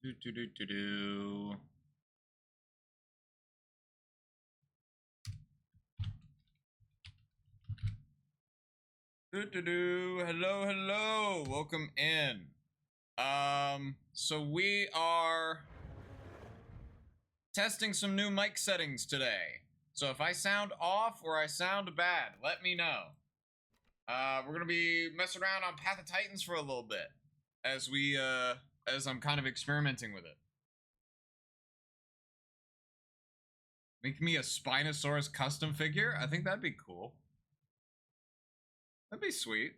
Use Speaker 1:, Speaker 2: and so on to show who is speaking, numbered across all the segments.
Speaker 1: Do do do do do. Do do do. Hello, hello. Welcome in. So we are testing some new mic settings today. So if I sound off or I sound bad, let me know. We're gonna be messing around on Path of Titans for a little bit as as I'm kind of experimenting with it. Make me a Spinosaurus custom figure. I think that'd be cool. That'd be sweet.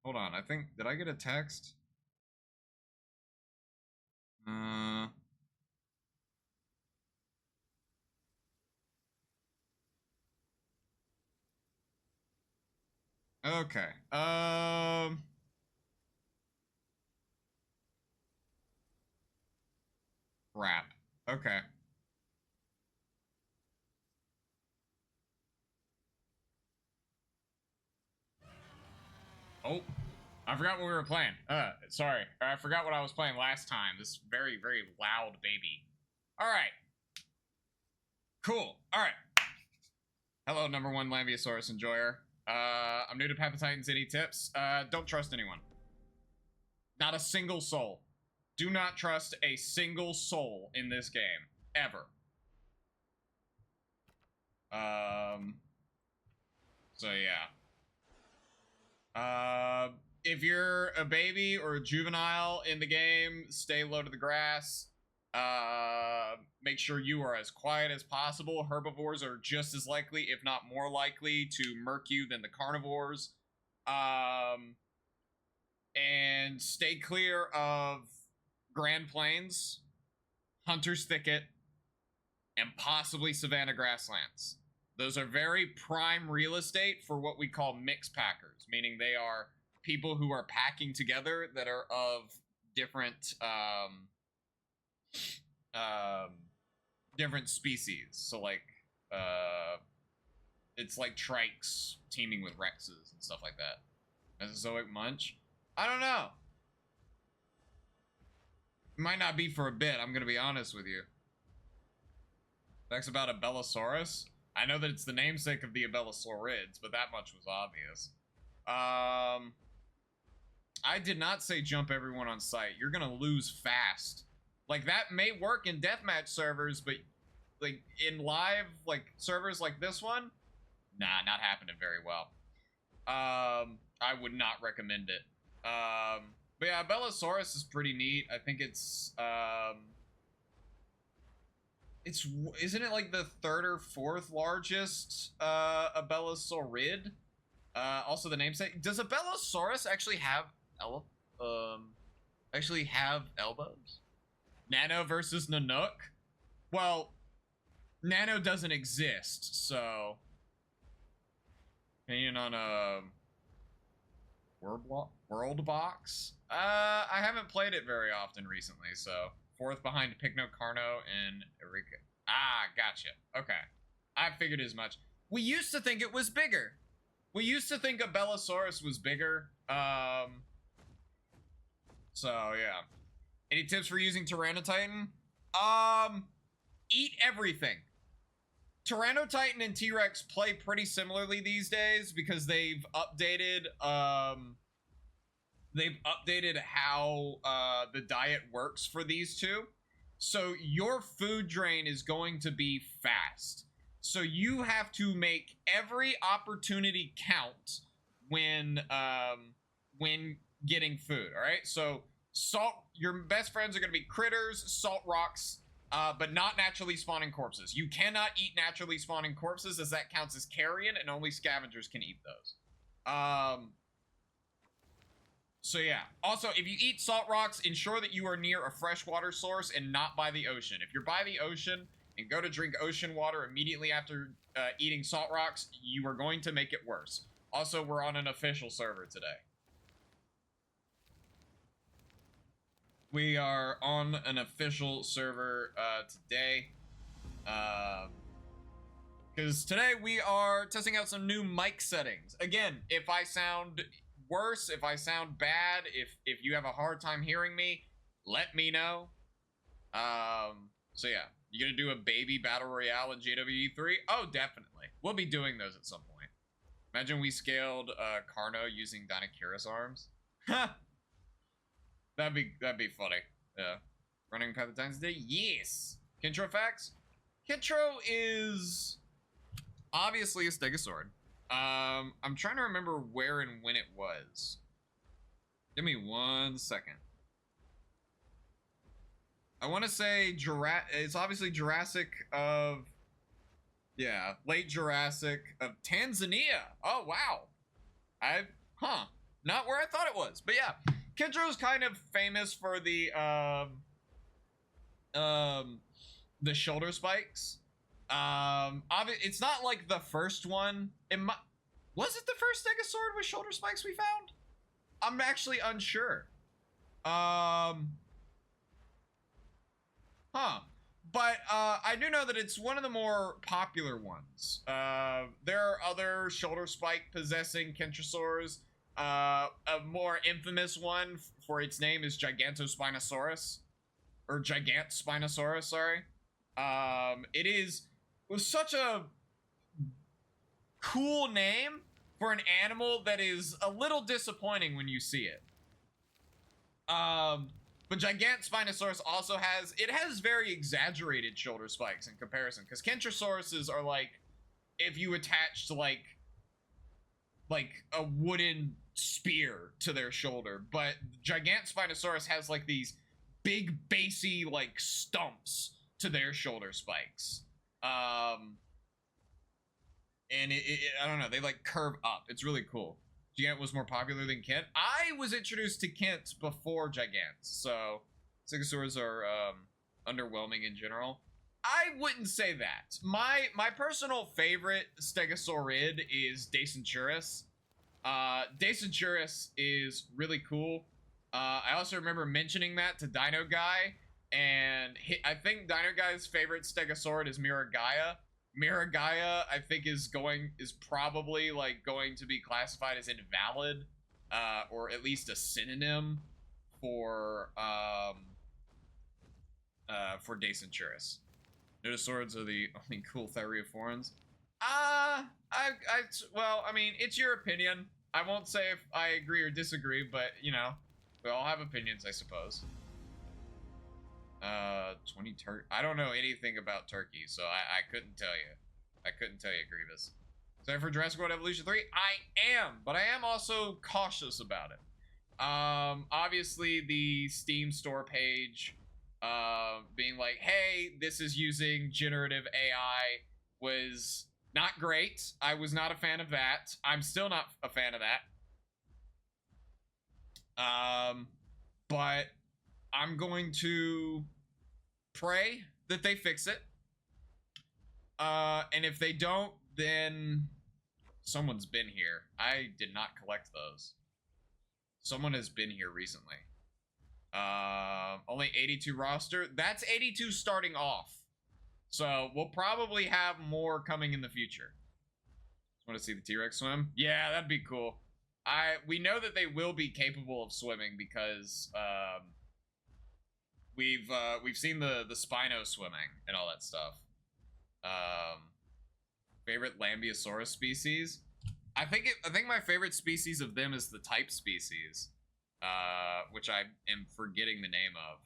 Speaker 1: Hold on, I think, did I get a text? Okay. Crap. Okay. Oh, I forgot what we were playing. Sorry. I forgot what I was playing last time. This very, very loud baby. All right. Cool. All right. Hello, number one Lambeosaurus enjoyer. I'm new to Path of Titans. Any tips? Don't trust anyone. Not a single soul. Do not trust a single soul in this game. Ever. So yeah. If you're a baby or a juvenile in the game, stay low to the grass. Make sure you are as quiet as possible. Herbivores are just as likely, if not more likely, to murk you than the carnivores. And stay clear of Grand Plains, Hunter's Thicket, and possibly Savannah Grasslands. Those are very prime real estate for what we call mix packers, meaning they are people who are packing together that are of different different species. So like it's like trikes teaming with rexes and stuff like that. Mesozoic munch? I don't know. It might not be for a bit, I'm gonna be honest with you. Facts about Abellosaurus? I know that it's the namesake of the Abellosaurids, but that much was obvious. I did not say jump everyone on sight. You're gonna lose fast. Like, that may work in deathmatch servers, but like in live like servers like this one, nah, not happening very well. I would not recommend it. But yeah, Abellosaurus is pretty neat. I think it's isn't it like the third or fourth largest Abellosaurid? Also the namesake. Does Abellosaurus actually have elbows? Nano versus Nanook? Well, Nano doesn't exist, so opinion on a World Box? I haven't played it very often recently, so fourth behind Picno, Carno, and Erika. Ah, gotcha. Okay. I figured as much. We used to think it was bigger. We used to think Abellosaurus was bigger. So, yeah. Any tips for using Tyrannotitan? Eat everything. Tyrannotitan and T-Rex play pretty similarly these days because they've updated how the diet works for these two. So your food drain is going to be fast. So you have to make every opportunity count when getting food, all right? So your best friends are going to be critters, salt rocks, but not naturally spawning corpses. You cannot eat naturally spawning corpses, as that counts as carrion, and only scavengers can eat those. So yeah. Also, if you eat salt rocks, ensure that you are near a freshwater source and not by the ocean. If you're by the ocean and go to drink ocean water immediately after eating salt rocks, you are going to make it worse. Also, we're on an official server today. We are on an official server today. Because today we are testing out some new mic settings. Again, if I sound worse, if I sound bad, if you have a hard time hearing me, let me know. So yeah, you gonna do a baby battle royale in JWE3? Oh, definitely. We'll be doing those at some point. Imagine we scaled Carno using Dinakira's arms. Ha! that'd be funny. Yeah. Running Path of Times today? Yes. Kintro facts? Kintro is obviously a Stegosaur. I'm trying to remember where and when it was. Give me 1 second. I want to say it's obviously Jurassic of, yeah, late Jurassic of Tanzania. Oh, wow. Not where I thought it was. But yeah, Kentro's kind of famous for the shoulder spikes. It's not like the first one. Was it the first Stegosaur with shoulder spikes we found? I'm actually unsure. But I do know that it's one of the more popular ones. There are other shoulder spike possessing Kentrosaurs. A more infamous one for its name is Gigantospinosaurus. Or Gigantspinosaurus, sorry. It was such a cool name for an animal that is a little disappointing when you see it. But Gigantspinosaurus also has very exaggerated shoulder spikes in comparison, because Kentrosauruses are like if you attached like a wooden spear to their shoulder, but Gigantspinosaurus has like these big bassy like stumps to their shoulder spikes. And I don't know, they like curve up. It's really cool. Gigant was more popular than Kent. I was introduced to Kent before Gigants, so Stegosaurs are underwhelming in general. I wouldn't say that. My personal favorite Stegosaurid is Dacenturus. Dacenturus is really cool. I also remember mentioning that to Dino Guy, and I think Dino Guy's favorite Stegosaurid is Miragaia. Miragaia, I think, is probably like going to be classified as invalid, or at least a synonym for Dacenturus. Nodosaurids are the only cool Thyreophorans. Well, I mean, it's your opinion. I won't say if I agree or disagree, but you know, we all have opinions, I suppose. 20 turkey. I don't know anything about turkey, so I couldn't tell you. I couldn't tell you, Grievous. So for Jurassic World Evolution 3, I am, but I am also cautious about it. Obviously the Steam store page, being like, hey, this is using generative AI was not great. I was not a fan of that. I'm still not a fan of that. But I'm going to pray that they fix it. And if they don't, then someone's been here. I did not collect those. Someone has been here recently. Only 82 roster. That's 82 starting off. So we'll probably have more coming in the future. Just want to see the T-Rex swim? Yeah, that'd be cool. We know that they will be capable of swimming because we've seen the Spino swimming and all that stuff. Favorite Lambeosaurus species? I think my favorite species of them is the type species, which I am forgetting the name of.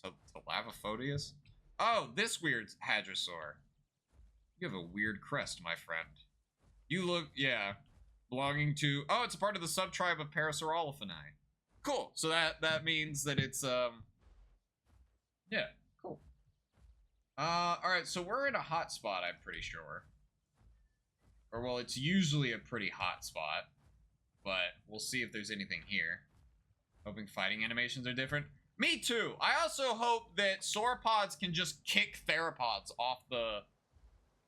Speaker 1: Telavaphodius? Oh, this weird hadrosaur. You have a weird crest, my friend. You look, yeah, belonging to, oh, it's a part of the subtribe of Parasaurolophinae. Cool. So that means that it's, yeah, cool. All right, so we're in a hot spot, I'm pretty sure. Or, well, it's usually a pretty hot spot, but we'll see if there's anything here. Hoping fighting animations are different. Me too. I also hope that sauropods can just kick theropods off the...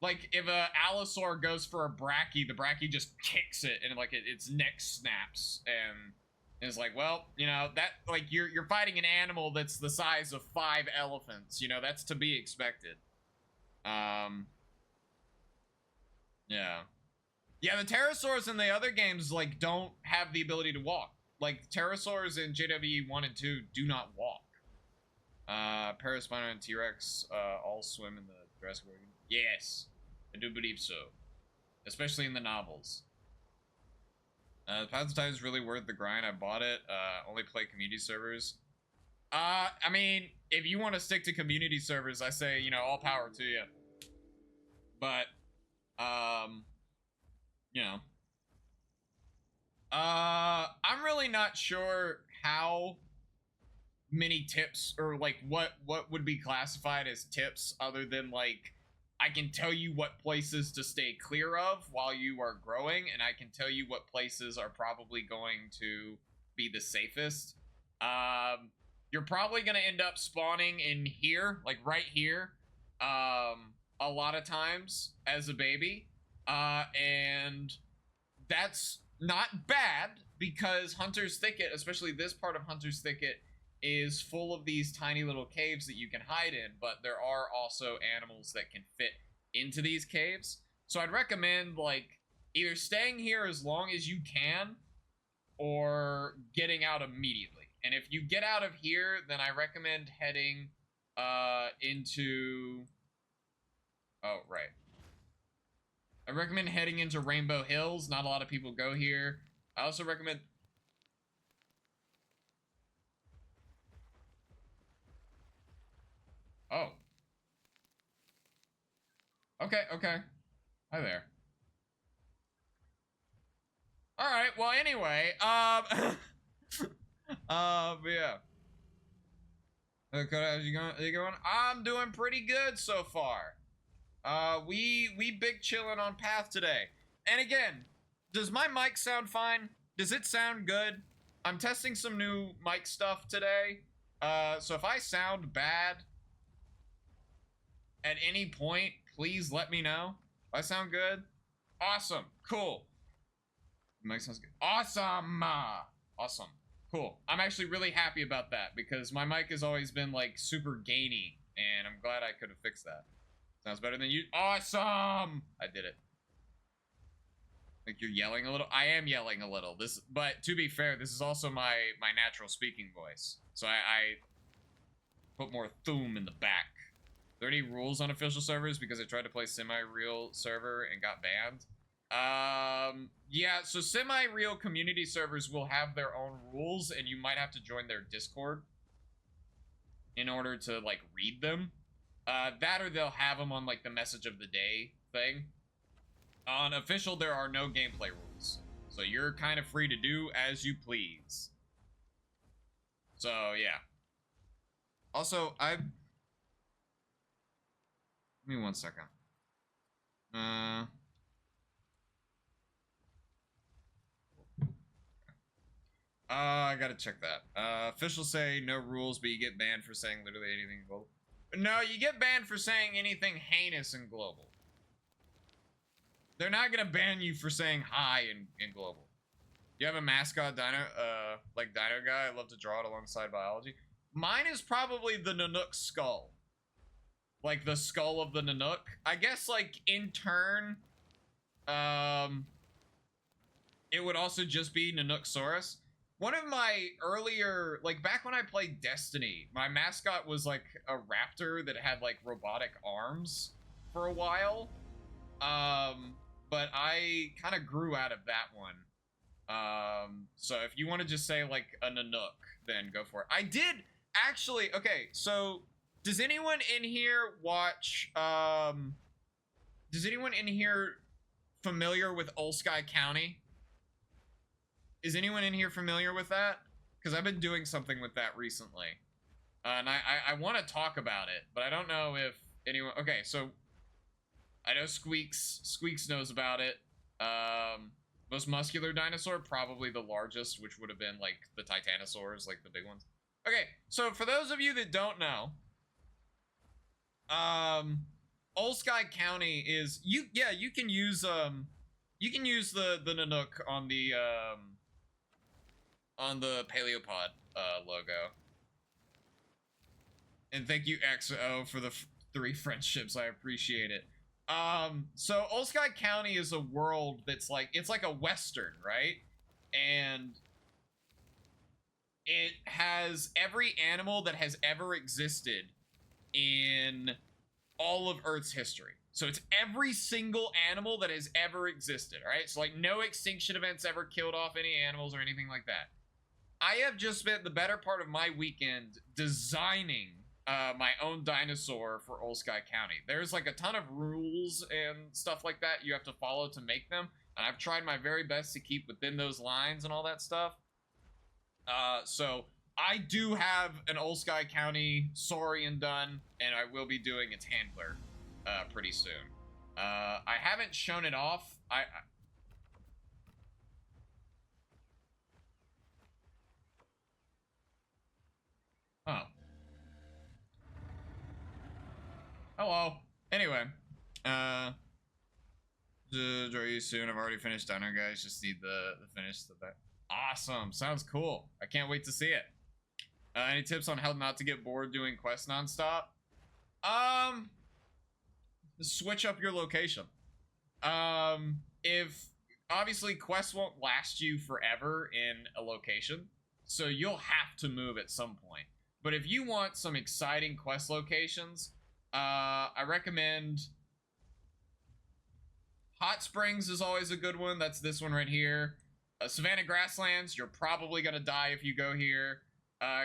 Speaker 1: Like, if a allosaur goes for a brachy, the brachy just kicks it, and, like, its neck snaps, and it's like, well, you know, that, like, you're fighting an animal that's the size of 5 elephants, you know, that's to be expected. Yeah. Yeah, the pterosaurs in the other games, like, don't have the ability to walk. Like, pterosaurs in JWE 1 and 2 do not walk. Paraspino and T-Rex all swim in the Jurassic World. Yes, I do believe so. Especially in the novels. Path of Time is really worth the grind. I bought it. Only play community servers. I mean, if you want to stick to community servers, I say, you know, all power to you. But, you know. I'm really not sure how many tips or like what would be classified as tips other than like I can tell you what places to stay clear of while you are growing, and I can tell you what places are probably going to be the safest. You're probably going to end up spawning in here, like right here, a lot of times as a baby, and that's not bad because Hunter's Thicket, especially this part of Hunter's Thicket, is full of these tiny little caves that you can hide in, but there are also animals that can fit into these caves. So I'd recommend like either staying here as long as you can or getting out immediately. And if you get out of here, then I recommend heading into... Oh, right. I recommend heading into Rainbow Hills. Not a lot of people go here. I also recommend... Oh. Okay, okay. Hi there. Alright, well, anyway, yeah. Lakota, how's you going? How you going? I'm doing pretty good so far. We big chillin' on Path today. And again, does my mic sound fine? Does it sound good? I'm testing some new mic stuff today. So if I sound bad at any point, please let me know. If I sound good? Awesome. Cool. Mic sounds good. Awesome. Awesome. Cool. I'm actually really happy about that because my mic has always been like super gainy, and I'm glad I could have fixed that. Sounds better than you. Awesome. I did it. Like you're yelling a little. I am yelling a little. But to be fair, this is also my natural speaking voice. So I put more thoom in the back. Are there any rules on official servers? Because I tried to play semi-real server and got banned. Yeah, so semi-real community servers will have their own rules, and you might have to join their Discord in order to, like, read them. That or they'll have them on, like, the message of the day thing. On official, there are no gameplay rules. So you're kind of free to do as you please. So, yeah. Also, give me 1 second. I gotta check that. Officials say no rules, but you get banned for saying literally anything global. No, you get banned for saying anything heinous in global. They're not gonna ban you for saying hi in global. You have a mascot dino, like dino guy? I love to draw it alongside biology. Mine is probably the Nanook skull. Like the skull of the Nanook. I guess like in turn, it would also just be Nanooksaurus. One of my earlier, like back when I played Destiny, my mascot was like a raptor that had like robotic arms for a while. But I kind of grew out of that one. So if you want to just say like a Nanook, then go for it. I did actually, okay, so does anyone in here watch, does anyone in here familiar with Olsky County? Is anyone in here familiar with that? Because I've been doing something with that recently. And I want to talk about it, but I don't know if anyone... Okay, so I know Squeaks. Squeaks knows about it. Most muscular dinosaur, probably the largest, which would have been like the Titanosaurs, like the big ones. Okay, so for those of you that don't know, Olsky County is... You can use the Nanook on the Paleopod logo. And thank you XO for the 3 friendships. I appreciate it. So Old Sky County is a world that's like, it's like a Western, right? And it has every animal that has ever existed in all of Earth's history. So it's every single animal that has ever existed, right? So like no extinction events ever killed off any animals or anything like that. I have just spent the better part of my weekend designing my own dinosaur for Old Sky County. There's like a ton of rules and stuff like that you have to follow to make them, and I've tried my very best to keep within those lines and all that stuff. So I do have an Old Sky County Saurian done, and I will be doing its handler pretty soon. I haven't shown it off. Oh. Hello. Anyway, draw you soon. I've already finished Dino Guys. Just need the finish of that. Awesome. Sounds cool. I can't wait to see it. Any tips on how not to get bored doing quests nonstop? Switch up your location. If obviously quests won't last you forever in a location, so you'll have to move at some point. But if you want some exciting quest locations, I recommend Hot Springs is always a good one. That's this one right here. Savannah Grasslands, you're probably gonna die if you go here.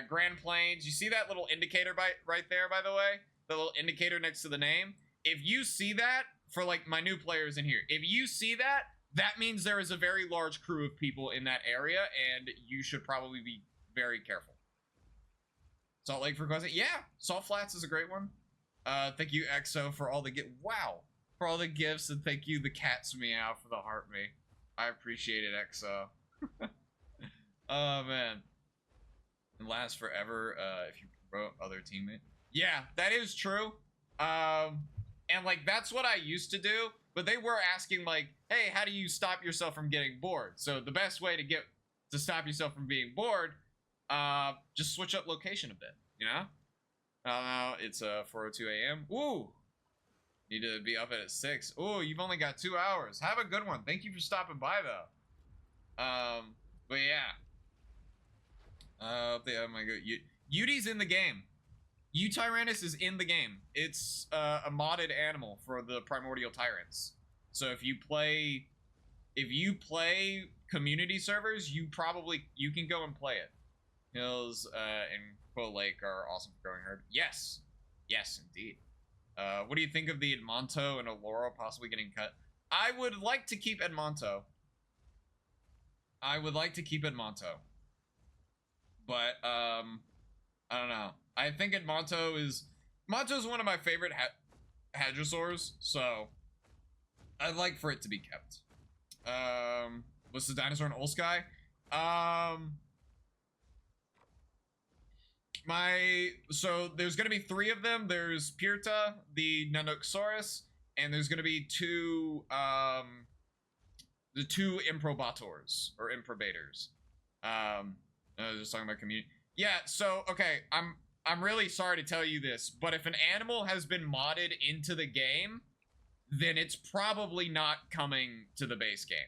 Speaker 1: Grand Plains, you see that little indicator right there, by the way? The little indicator next to the name? If you see that, for like my new players in here, if you see that, that means there is a very large crew of people in that area, and you should probably be very careful. Salt Lake for questing? Yeah, Salt Flats is a great one. Thank you, EXO, for all the for all the gifts, and thank you, the Cat's Meow, for the heart me. I appreciate it, EXO. Oh, man. And last forever, if you promote other teammates. Yeah, that is true. And, like, that's what I used to do, but they were asking, like, hey, how do you stop yourself from getting bored? So the best way to stop yourself from being bored, just switch up location a bit, you know? It's 4:02 a.m. Ooh! Need to be up at 6. Ooh, you've only got 2 hours. Have a good one. Thank you for stopping by, though. But yeah. Oh my god. Yudi's in the game. U-Tyrannus is in the game. It's a modded animal for the Primordial Tyrants. So if you play community servers, you can go and play it. Hills and Quo Lake are awesome for growing herd. Yes. Yes, indeed. What do you think of the Edmonto and Allura possibly getting cut? I would like to keep Edmonto. But, I don't know. I think Monto's one of my favorite hadrosaurs, so I'd like for it to be kept. What's the dinosaur in Old Sky? So there's gonna be 3 of them. There's Pirta, the Nanoxaurus, and there's gonna be the 2 Improbators or Improbators. I was just talking about community. Yeah, so okay, I'm really sorry to tell you this, but if an animal has been modded into the game, then it's probably not coming to the base game.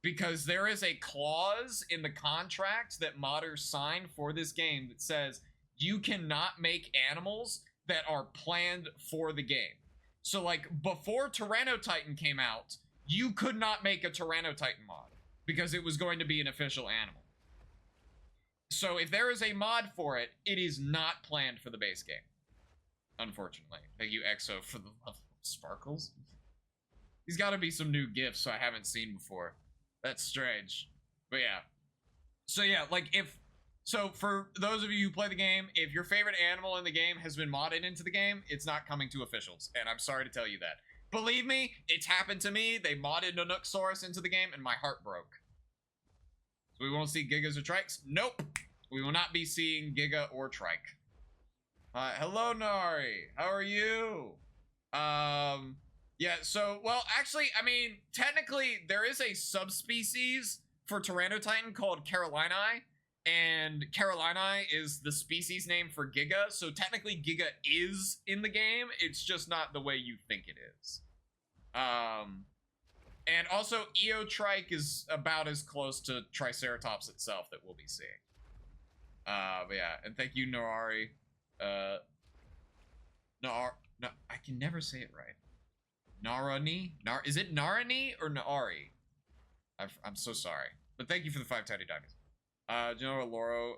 Speaker 1: Because there is a clause in the contract that modders sign for this game that says you cannot make animals that are planned for the game. So like before Tyrannotitan came out, you could not make a Tyrannotitan mod because it was going to be an official animal. So if there is a mod for it, it is not planned for the base game. Unfortunately. Thank you, EXO, for the level of sparkles. These gotta be some new gifts I haven't seen before. That's strange. But yeah. So yeah, like so for those of you who play the game, if your favorite animal in the game has been modded into the game, it's not coming to officials. And I'm sorry to tell you that. Believe me, it's happened to me. They modded Nanoxaurus into the game and my heart broke. So we won't see Gigas or Trikes? Nope. We will not be seeing Giga or Trike. Hello, Nari. How are you? Yeah, so, well, actually, I mean, technically, there is a subspecies for Tyrannotitan called Carolini, and Carolini is the species name for Giga, so technically Giga is in the game, it's just not the way you think it is. And also Eotrike is about as close to Triceratops itself that we'll be seeing. But yeah, and thank you, Norari. No, I can never say it right. Narani? Is it Narani or Naari? I'm so sorry. But thank you for the 5 tiny diamonds. Do you know Aloro,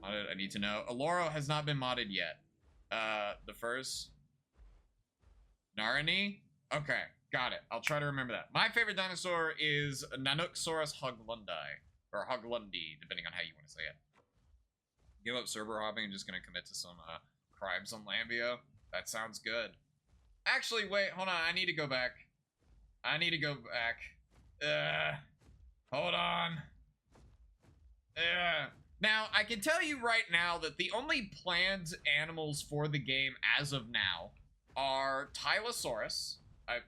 Speaker 1: modded? I need to know. Aloro has not been modded yet. The first. Narani? Okay, got it. I'll try to remember that. My favorite dinosaur is Nanooksaurus hoglundi. Or Hoglundi, depending on how you want to say it. Give up server hopping and just gonna commit to some, crimes on Lambio. That sounds good. Actually, wait, hold on. I need to go back. Hold on. Now, I can tell you right now that the only planned animals for the game as of now are Tylosaurus. Alright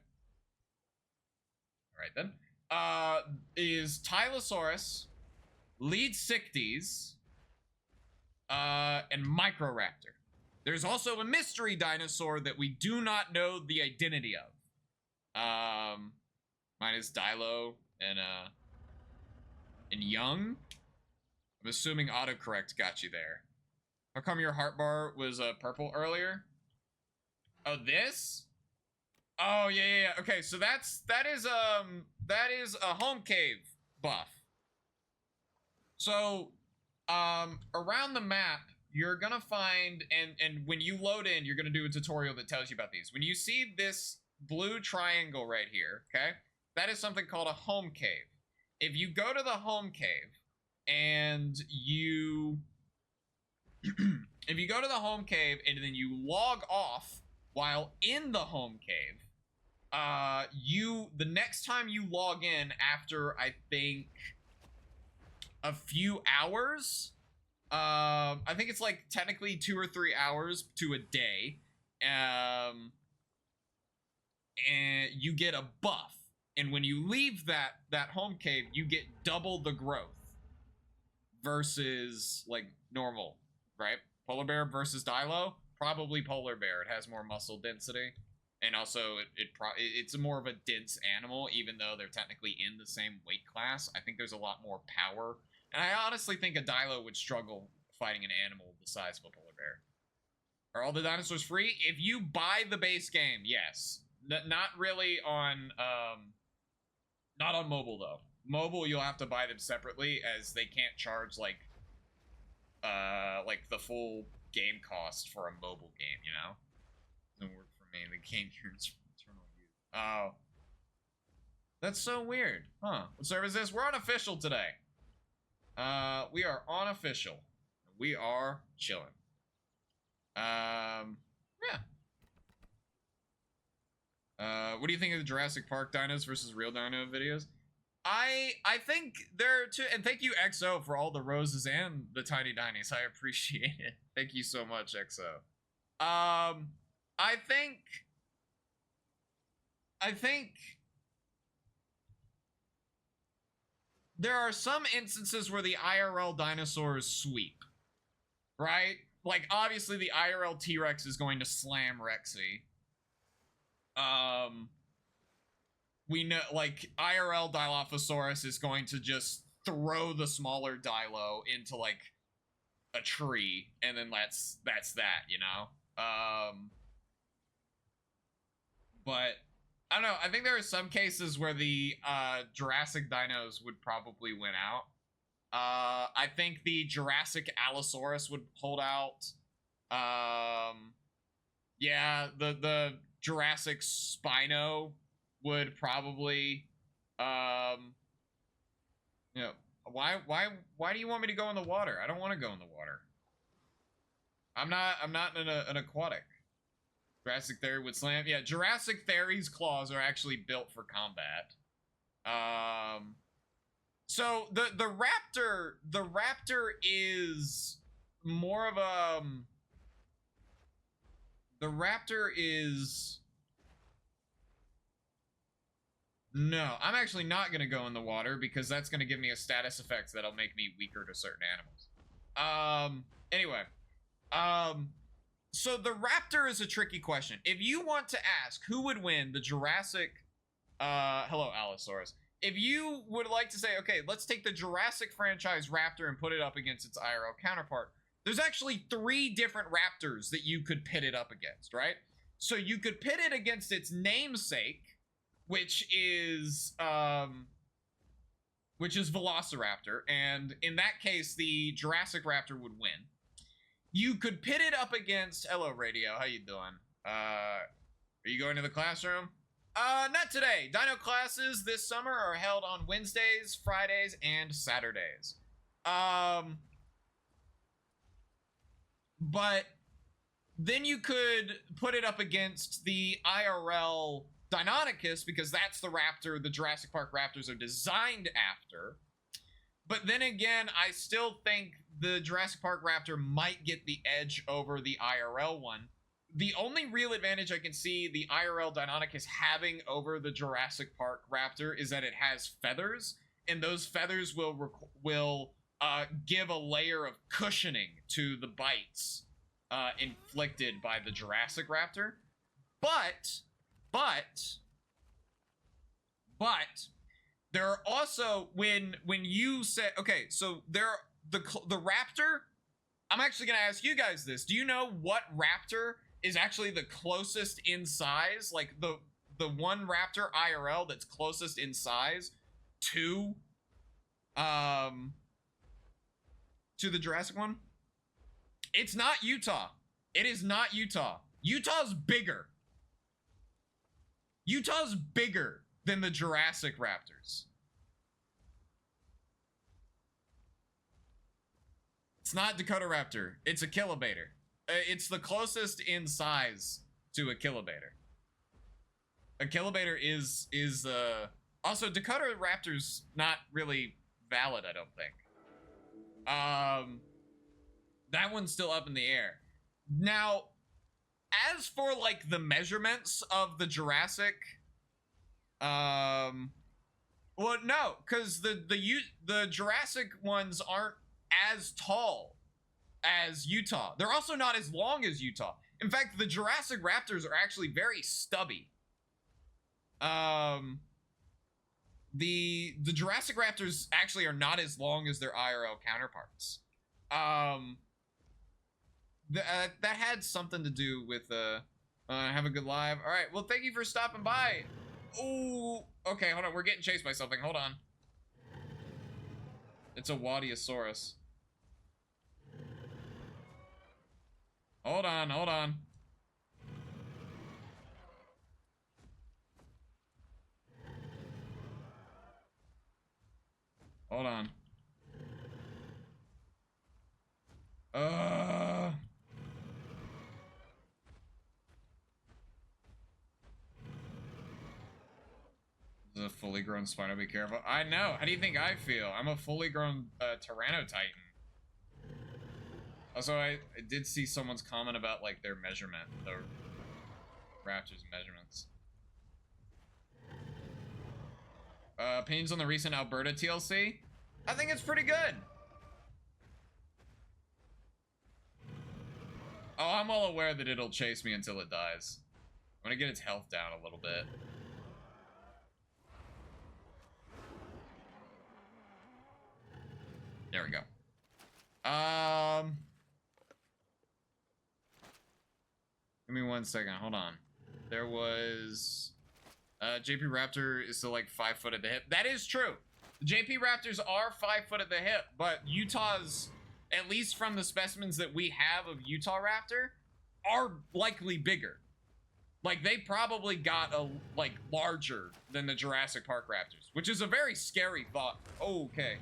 Speaker 1: then. Is Tylosaurus, Leadsichthys, and Microraptor. There's also a mystery dinosaur that we do not know the identity of. Mine is Dilo and Young. I'm assuming autocorrect got you there. How come your heart bar was purple earlier? Oh, this? Oh yeah. Okay, so that is a home cave buff. So around the map, you're gonna find, and when you load in, you're gonna do a tutorial that tells you about these. When you see this blue triangle right here, okay, that is something called a home cave. If you go to the home cave and you if you go to the home cave and then you log off while in the home cave, the next time you log in after, I think, a few hours, I think it's like technically 2 or 3 hours to a day, and you get a buff. And when you leave that home cave, you get double the growth versus like normal, right? Polar bear versus Dilo, probably polar bear. It has more muscle density, and also it's more of a dense animal, even though they're technically in the same weight class. I think there's a lot more power, and I honestly think a Dilo would struggle fighting an animal the size of a polar bear. Are all the dinosaurs free? If you buy the base game, yes. Not really on not on mobile though. Mobile, you'll have to buy them separately, as they can't charge like the full game cost for a mobile game, you know? Doesn't work for me. The game here is for internal use. Oh. That's so weird. Huh. What service is this? We're unofficial today. We are unofficial. We are chilling. Yeah. What do you think of the Jurassic Park dinos versus real dino videos? I think they're too, and thank you XO for all the roses and the tiny dinos. I appreciate it. Thank you so much, XO. I think there are some instances where the IRL dinosaurs sweep, right? Like, obviously the IRL T-Rex is going to slam Rexy. We know, like, IRL Dilophosaurus is going to just throw the smaller Dilo into, like, a tree, and then that's that, you know? But, I don't know, I think there are some cases where the, Jurassic dinos would probably win out. I think the Jurassic Allosaurus would hold out. Yeah, the Jurassic Spino would probably, you know, why do you want me to go in the water? I don't want to go in the water. I'm not an aquatic. Jurassic Theory would slam. Yeah, Jurassic Theory's claws are actually built for combat. So the raptor is more of a, the raptor is, no, I'm actually not going to go in the water because that's going to give me a status effect that'll make me weaker to certain animals. Anyway, So the raptor is a tricky question. If you want to ask who would win the Jurassic, hello Allosaurus. If you would like to say, okay, let's take the Jurassic franchise raptor and put it up against its IRL counterpart, there's actually 3 different raptors that you could pit it up against, right? So you could pit it against its namesake, which is Velociraptor, and in that case, the Jurassic Raptor would win. You could pit it up against, hello radio, how you doing? Are you going to the classroom? Not today. Dino classes this summer are held on Wednesdays, Fridays, and Saturdays. But then you could put it up against the IRL Deinonychus, because that's the raptor the Jurassic Park raptors are designed after. But then again, I still think the Jurassic Park raptor might get the edge over the IRL one. The only real advantage I can see the IRL Deinonychus having over the Jurassic Park raptor is that it has feathers, and those feathers will give a layer of cushioning to the bites inflicted by the Jurassic raptor. But there are also, when you say, okay, so the raptor, I'm actually gonna ask you guys this. Do you know what raptor is actually the closest in size, like the one raptor IRL that's closest in size to the Jurassic one? It's not Utah. It is not Utah. Utah's bigger. Utah's bigger than the Jurassic raptors. It's not Dakota raptor. It's a kilobator. It's the closest in size to a kilobator. A kilobator is also Dakota raptor's not really valid, I don't think. That one's still up in the air. Now, as for like the measurements of the Jurassic, well, no, because the Jurassic ones aren't as tall as Utah. They're also not as long as Utah. In fact, the Jurassic raptors are actually very stubby. The Jurassic raptors actually are not as long as their IRL counterparts. That had something to do with have a good live. All right, well, thank you for stopping by. Ooh, okay, hold on, we're getting chased by something. Hold on. It's a Wadiosaurus. Hold on, hold on. Hold on. This is a fully grown Spino, be careful. I know, how do you think I feel? I'm a fully grown Tyrannotitan. Also, I did see someone's comment about, like, their measurement, the raptor's measurements. Opinions on the recent Alberta TLC? I think it's pretty good. Oh, I'm well aware that it'll chase me until it dies. I'm gonna get its health down a little bit. There we go. Give me 1 second, hold on. There was... JP Raptor is still like 5 foot at the hip. That is true. The JP Raptors are 5 foot at the hip, but Utah's, at least from the specimens that we have of Utah Raptor, are likely bigger. Like, they probably got like larger than the Jurassic Park Raptors, which is a very scary thought. Oh, okay.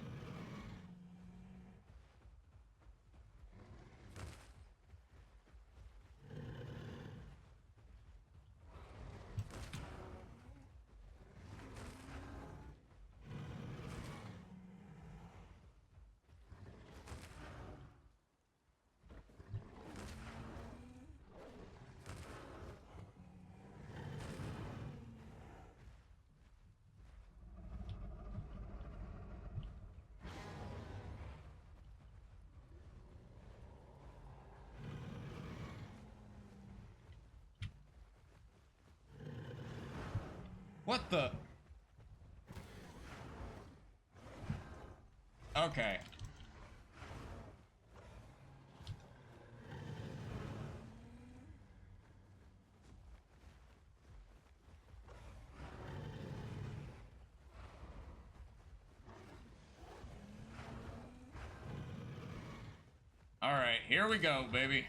Speaker 1: What the? Okay. All right, here we go, baby.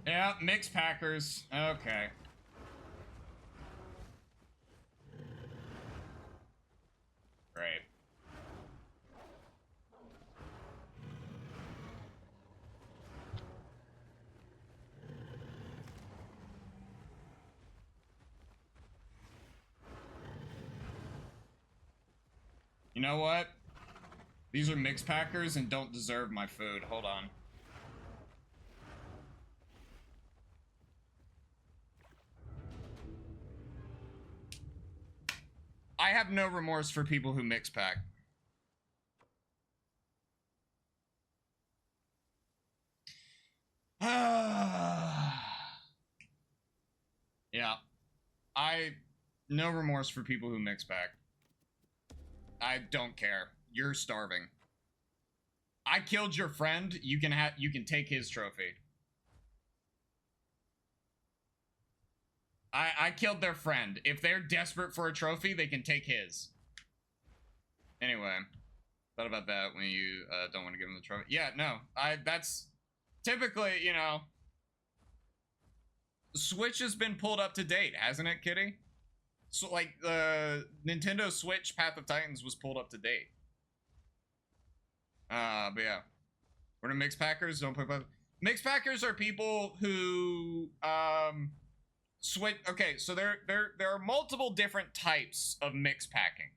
Speaker 1: Yeah, mixed Packers. Okay. Great. You know what? These are mixed Packers and don't deserve my food. Hold on. I have no remorse for people who mix pack. Yeah. No remorse for people who mix pack. I don't care. You're starving. I killed your friend. You can take his trophy. I killed their friend. If they're desperate for a trophy, they can take his. Anyway, thought about that when you don't want to give him the trophy. Yeah, no. That's typically, you know, Switch has been pulled up to date, hasn't it, Kitty? So like the Nintendo Switch Path of Titans was pulled up to date. But yeah. We're the mixed packers, don't play mixed packers are people who switch. Okay, so there are multiple different types of mix packing.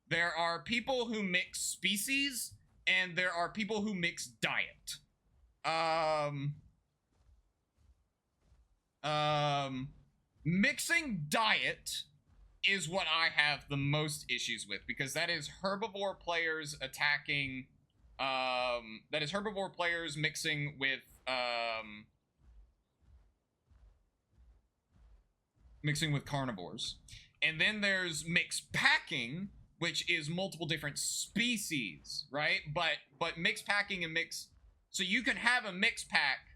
Speaker 1: There are people who mix species, and there are people who mix diet. Mixing diet is what I have the most issues with, because that is herbivore players attacking. That is herbivore players mixing with carnivores. And then there's mixed packing, which is multiple different species, right? But mixed packing and so you can have a mixed pack,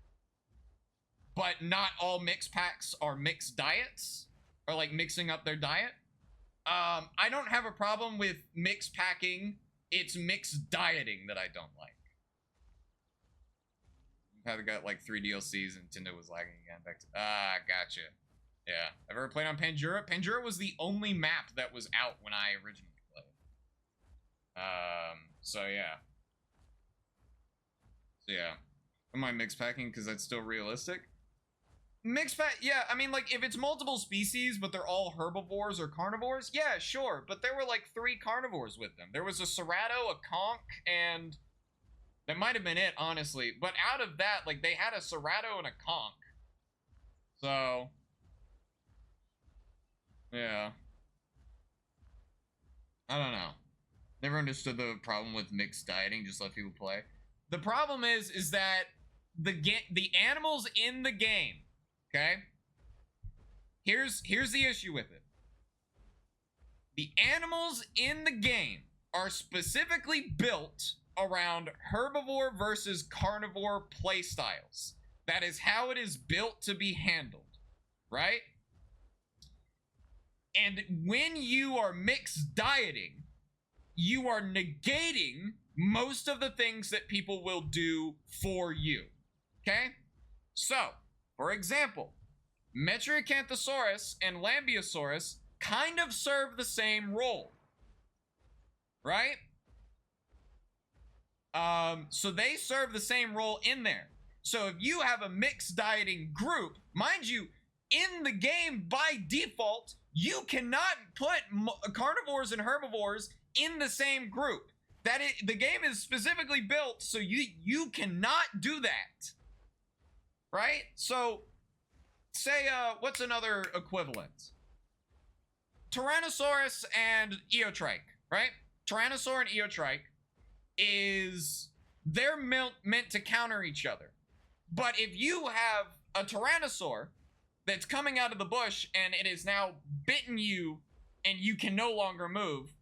Speaker 1: but not all mixed packs are mixed diets, or like mixing up their diet. I don't have a problem with mixed packing. It's mixed dieting that I don't like. I've got like 3 DLCs and Nintendo was lagging again. Back to gotcha. Yeah. Ever played on Pangea? Pangea was the only map that was out when I originally played. So yeah. Am I mixed packing because that's still realistic? Mixed pack, yeah, I mean, like, if it's multiple species, but they're all herbivores or carnivores, yeah, sure, but there were, like, 3 carnivores with them. There was a Cerrado, a conch, and that might have been it, honestly, but out of that, like, they had a Cerrado and a conch. So, yeah. I don't know. Never understood the problem with mixed dieting, just let people play. The problem is that the animals in the game, okay? Here's the issue with it. The animals in the game are specifically built around herbivore versus carnivore playstyles. That is how it is built to be handled, right? And when you are mixed dieting, you are negating most of the things that people will do for you, okay? So, for example, Metriacanthosaurus and Lambeosaurus kind of serve the same role, right? So they serve the same role in there. So if you have a mixed dieting group, mind you, in the game by default, you cannot put carnivores and herbivores in the same group. The game is specifically built so you cannot do that, right? So say, what's another equivalent? Tyrannosaurus and Eotrike, right? Tyrannosaur and Eotrike they're meant to counter each other. But if you have a Tyrannosaur that's coming out of the bush and it is now bitten you and you can no longer move,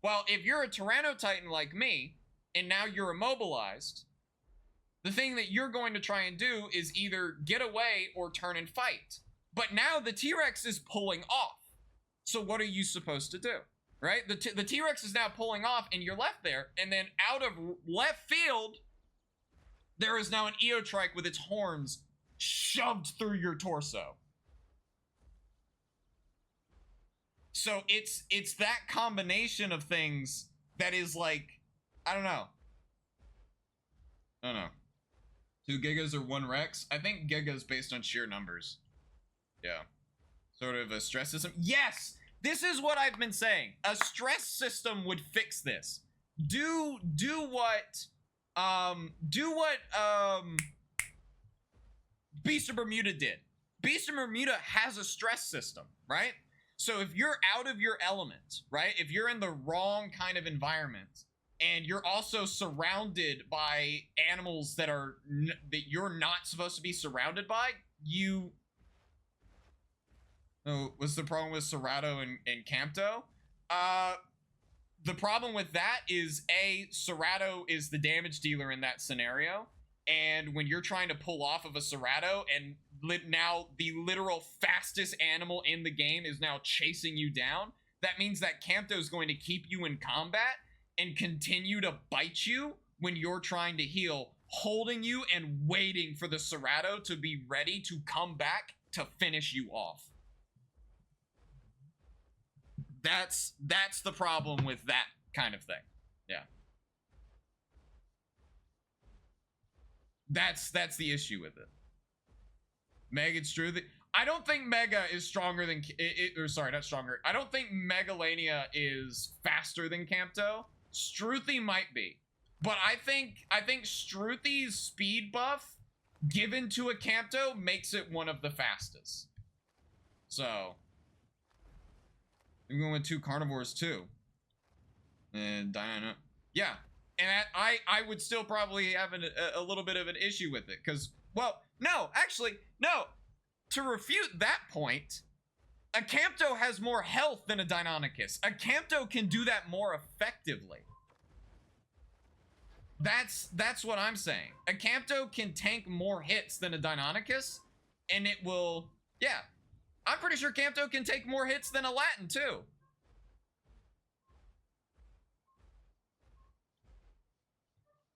Speaker 1: well, if you're a Tyrannotitan like me and now you're immobilized, the thing that you're going to try and do is either get away or turn and fight. But now the T-Rex is pulling off. So what are you supposed to do? Right? The T-Rex is now pulling off and you're left there. And then out of left field, there is now an Eotrike with its horns shoved through your torso. So it's that combination of things that is like, I don't know. 2 gigas or 1 Rex? I think gigas based on sheer numbers. Yeah. Sort of a stress system. Yes! This is what I've been saying. A stress system would fix this. Do what Beast of Bermuda did. Beast of Bermuda has a stress system, right? So if you're out of your element, right? If you're in the wrong kind of environment and you're also surrounded by animals that you're not supposed to be surrounded by, what's the problem with Serato and Campto? The problem with that is Serato is the damage dealer in that scenario. And when you're trying to pull off of a Serato and now the literal fastest animal in the game is now chasing you down, that means that Campto is going to keep you in combat and continue to bite you when you're trying to heal, holding you and waiting for the Serato to be ready to come back to finish you off. That's the problem with that kind of thing. Yeah. That's the issue with it. Meg, it's true that I don't think Mega is stronger than or sorry, not stronger. I don't think Megalania is faster than Campto. Struthy might be. But I think Struthy's speed buff given to a Campto makes it one of the fastest. So I'm going with 2 carnivores too. And Dino, yeah. And I would still probably have a little bit of an issue with it. Because, well, no, actually, no. To refute that point, a Campto has more health than a Deinonychus. A Campto can do that more effectively. That's what I'm saying. A Campto can tank more hits than a Deinonychus, and it will, yeah. I'm pretty sure Campto can take more hits than a Latin, too.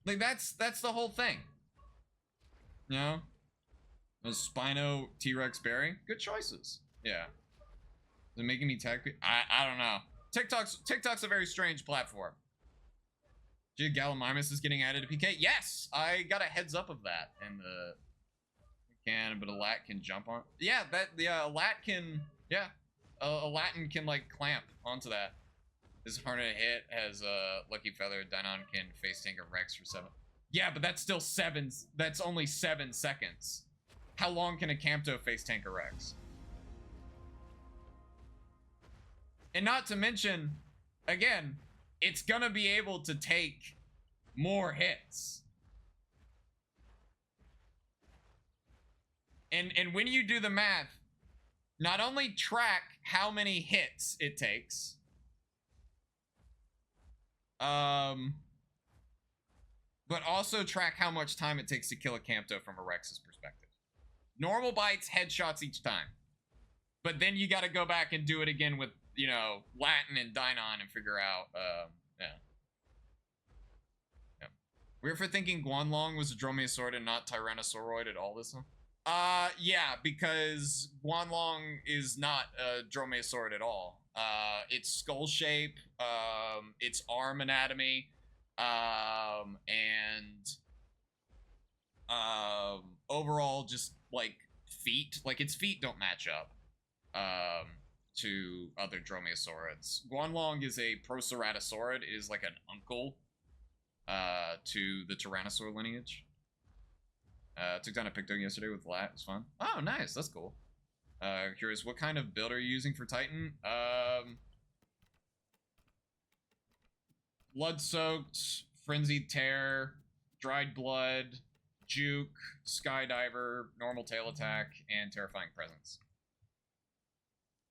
Speaker 1: Like, that's the whole thing. You know? A Spino, T-Rex, Berry. Good choices. Yeah. Is it making me tech? I don't know. TikTok's a very strange platform. Gee, Gallimimus is getting added to PK. Yes! I got a heads up of that. And but a lat can jump on. Yeah, a lat can, yeah. A Latin can, like, clamp onto that. This harder to hit has Lucky Feather. Dynon can face tank a Rex for 7. Yeah, but that's still 7. That's only 7 seconds. How long can a Campto face tank a Rex? And not to mention, again, it's gonna be able to take more hits. And when you do the math, not only track how many hits it takes, but also track how much time it takes to kill a Campto from a Rex's perspective. Normal bites, headshots each time. But then you gotta go back and do it again with, you know, Latin and Dynon and figure out, yeah. Weird for thinking Guanlong was a Dromaeosaurid and not Tyrannosauroid at all this time. Yeah, because Guanlong is not a Dromaeosaurid at all. Its skull shape, its arm anatomy, and overall just like feet. Like its feet don't match up to other Dromaeosaurids. Guanlong is a Proceratosaurid. It is like an uncle to the Tyrannosaur lineage. Took down a Picto yesterday with Lat. It was fun. Oh, nice. That's cool. Curious, what kind of build are you using for Titan? Blood-soaked, Frenzied Tear, Dried Blood, Juke, Skydiver, Normal Tail Attack, and Terrifying Presence.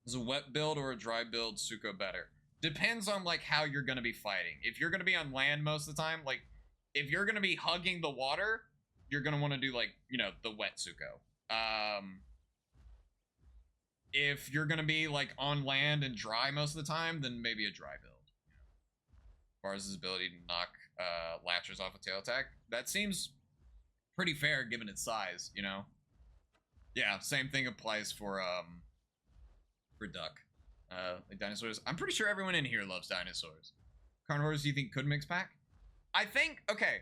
Speaker 1: Is a wet build or a dry build Suko better? Depends on, like, how you're gonna be fighting. If you're gonna be on land most of the time, like, if you're gonna be hugging the water, you're gonna want to do, like, you know, the wet Suko. If you're gonna be, like, on land and dry most of the time, then maybe a dry build. As far as his ability to knock Latchers off a tail attack, that seems pretty fair given its size, you know? Yeah, same thing applies for Duck. Like dinosaurs. I'm pretty sure everyone in here loves dinosaurs. Carnivores, do you think could mix pack? I think, okay.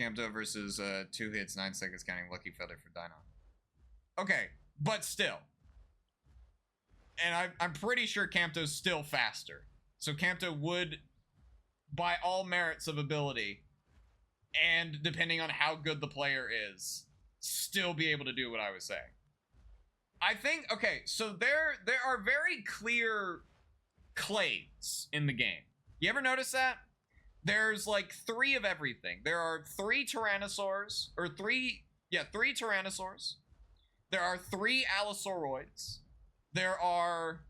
Speaker 1: Campto versus 2 hits, 9 seconds counting Lucky Feather for Dino. Okay, but still. And I'm pretty sure Campto's still faster. So Campto would, by all merits of ability, and depending on how good the player is, still be able to do what I was saying. I think, okay, so there are very clear clades in the game. You ever notice that? There's like 3 of everything. There are 3 Tyrannosaurs, or 3 Tyrannosaurs. There are 3 Allosauroids. There are,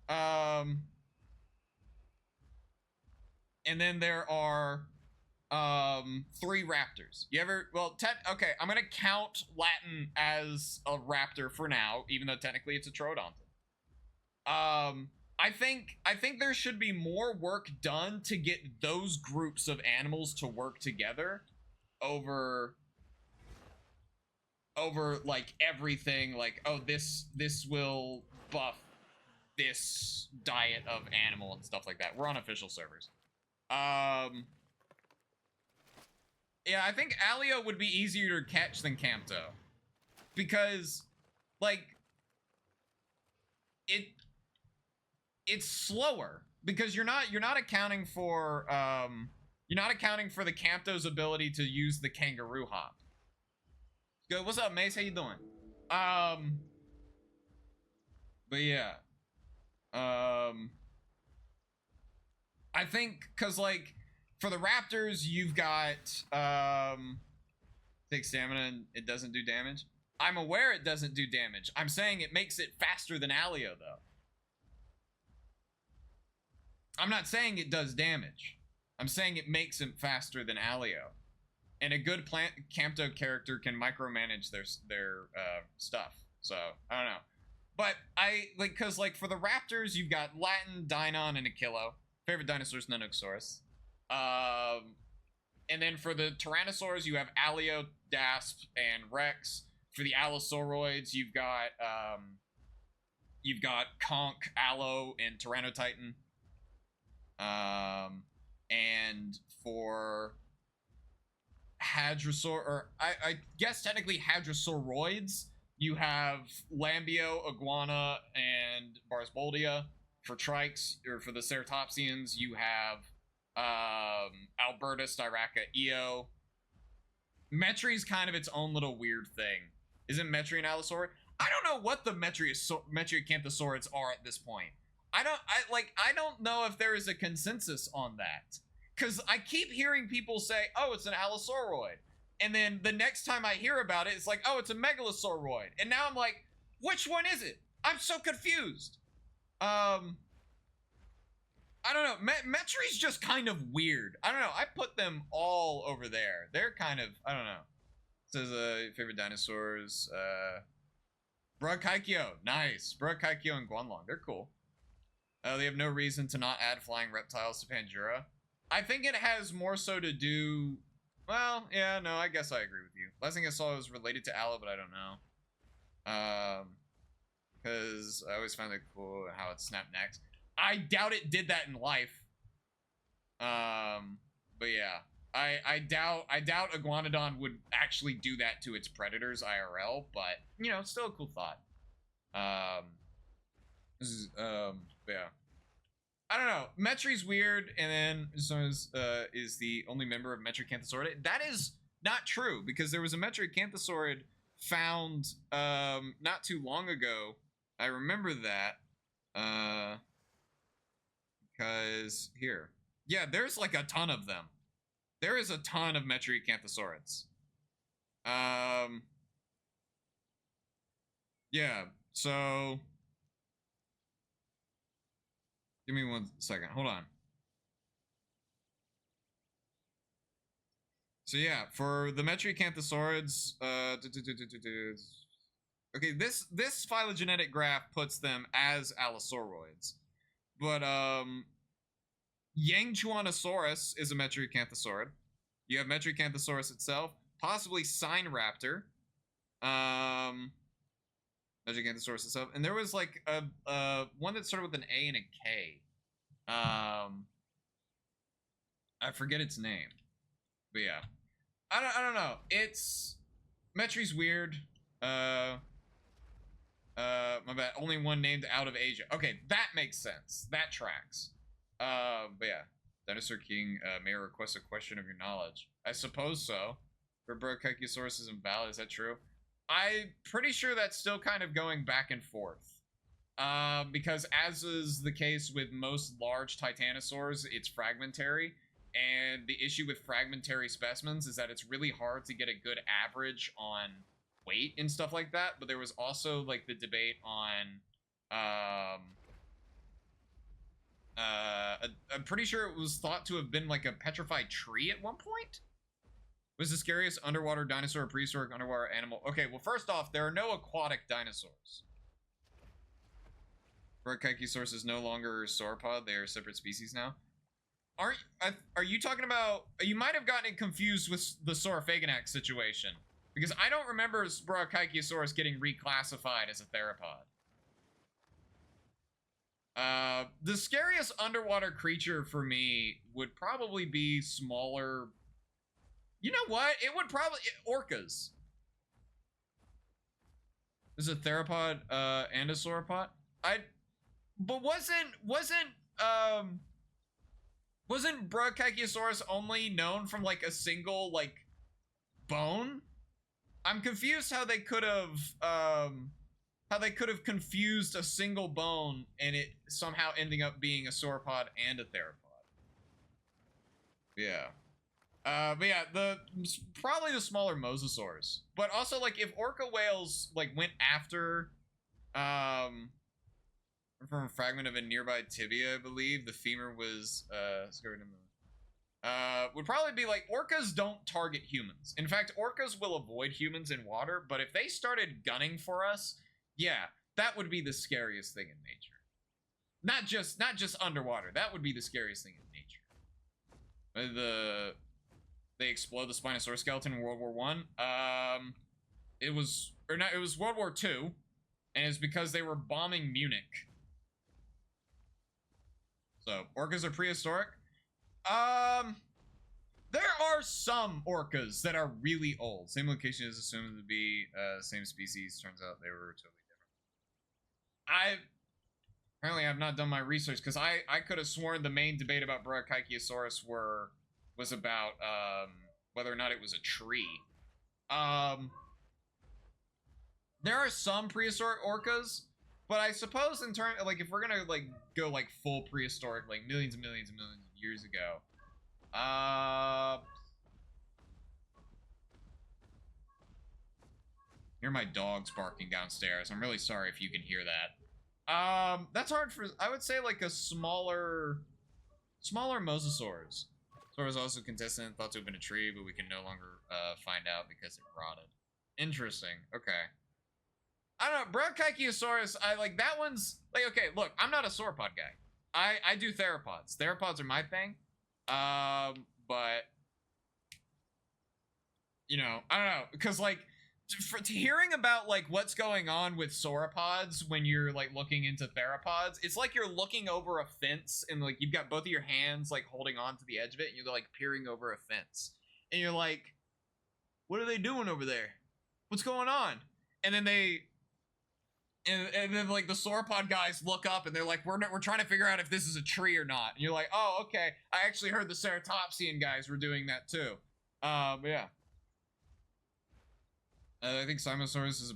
Speaker 1: and then there are 3 raptors. You ever, well, okay, I'm gonna count Latin as a raptor for now, even though technically it's a Troodonton. I think there should be more work done to get those groups of animals to work together over like everything, like, oh, this will buff this diet of animal and stuff like that. We're on official servers. Yeah, I think Alio would be easier to catch than Campto. Because, like, it's slower. Because you're not accounting for, the Campto's ability to use the kangaroo hop. Good, what's up, Mace? How you doing? But yeah. I think, cause like, for the raptors, you've got, take stamina and it doesn't do damage. I'm aware it doesn't do damage. I'm saying it makes it faster than Alio, though. I'm not saying it does damage. I'm saying it makes it faster than Alio. And a good Campto character can micromanage their stuff. So, I don't know. But cause like for the raptors, you've got Latin, Dinon, and Achillo. Favorite dinosaurs, Nanosaurus. And then for the Tyrannosaurs, you have Alio, Dasp, and Rex. For the Allosauroids, you've got Conch, Allo, and Tyrannotitan. And for Hadrosaur, or I guess technically Hadrosauroids, you have Lambio, Iguana, and Barsboldia. For Trikes, or for the Ceratopsians, you have Alberta, Styraca, Eo. Metri's kind of its own little weird thing. Isn't Metri an Allosaurid? I don't know what the Metriacanthosaurids are at this point. I don't know if there is a consensus on that. Because I keep hearing people say, oh, it's an Allosauroid. And then the next time I hear about it, it's like, oh, it's a Megalosauroid. And now I'm like, which one is it? I'm so confused. I don't know. Metri's just kind of weird. I don't know. I put them all over there. They're kind of, I don't know. It says, favorite dinosaurs. Brachikyo. Nice. Brachikyo and Guanlong. They're cool. They have no reason to not add flying reptiles to Pandura. I think it has more so to do... Well, yeah, no, I guess I agree with you. Last thing I saw was related to Allo, but I don't know. Because I always find it cool how it snapped necks. I doubt it did that in life. But yeah, I doubt Iguanodon would actually do that to its predators IRL, but you know, still a cool thought. This is yeah. I don't know. Metri's weird, and then as is the only member of Metricanthosauridae. That is not true, because there was a Metriacanthosaurid found not too long ago. I remember that. Because here. Yeah, there's like a ton of them. There is a ton of Metriacanthosaurids. Yeah, so give me 1 second. Hold on. So yeah, for the Metriacanthosaurids, okay, this phylogenetic graph puts them as Allosaurids. But Yangchuanosaurus is a Metriacanthosaurid. You have Metriacanthosaurus itself, possibly Signraptor. Metriacanthosaurus itself, and there was like a one that started with an A and a K. I forget its name, but yeah, I don't know. It's Metri's weird. My bad. Only one named out of Asia. Okay, that makes sense. That tracks. But yeah, Dinosaur King may request a question of your knowledge. I suppose so. For Brachiosaurus is invalid. Is that true? I'm pretty sure that's still kind of going back and forth. Because as is the case with most large titanosaurs, it's fragmentary. And the issue with fragmentary specimens is that it's really hard to get a good average on weight and stuff like that. But there was also like the debate on I'm pretty sure it was thought to have been like a petrified tree at one point. Was the scariest underwater dinosaur a prehistoric underwater animal? Okay, well, first off, there are no aquatic dinosaurs. Brachiosaurus is no longer a sauropod. They are separate species now. Are you talking about... You might have gotten it confused with the Saurophaganax situation. Because I don't remember Brachiosaurus getting reclassified as a theropod. The scariest underwater creature for me would probably be smaller... You know what? It would probably... Orcas. Is a theropod and a sauropod? But wasn't Brachiosaurus only known from like a single like bone? I'm confused how they could have confused a single bone and it somehow ending up being a sauropod and a theropod. Yeah. But yeah, probably the smaller mosasaurs. But also, like, if orca whales, like, went after, from a fragment of a nearby tibia, I believe, the femur was, would probably be like, orcas don't target humans. In fact, orcas will avoid humans in water, but if they started gunning for us, yeah, that would be the scariest thing in nature. Not just underwater. That would be the scariest thing in nature. They explode the Spinosaurus skeleton in World War I. It was World War II, and it's because they were bombing Munich. So, orcas are prehistoric. There are some orcas that are really old. Same location is assumed to be same species. Turns out they were totally different. Apparently I've not done my research because I could have sworn the main debate about Brachiosaurus was about whether or not it was a tree. There are some prehistoric orcas, but I suppose in turn, like if we're gonna like go like full prehistoric, like millions and millions and millions of years ago, hear my dogs barking downstairs. I'm really sorry if you can hear that. That's hard for, I would say like a smaller mosasaurs. Saur was also contestant, thought to have been a tree, but we can no longer find out because it rotted. Interesting. Okay. I don't know. Brachiosaurus, I like that one's like, okay, look, I'm not a sauropod guy. I do theropods. Theropods are my thing. But you know, I don't know, because like hearing about like what's going on with sauropods when you're like looking into theropods, it's like you're looking over a fence and like you've got both of your hands like holding on to the edge of it and you're like peering over a fence and you're like, what are they doing over there? What's going on? And then and then like the sauropod guys look up and they're like, we're trying to figure out if this is a tree or not. And you're like, oh, okay. I actually heard the ceratopsian guys were doing that too. But yeah. I think Simosaurus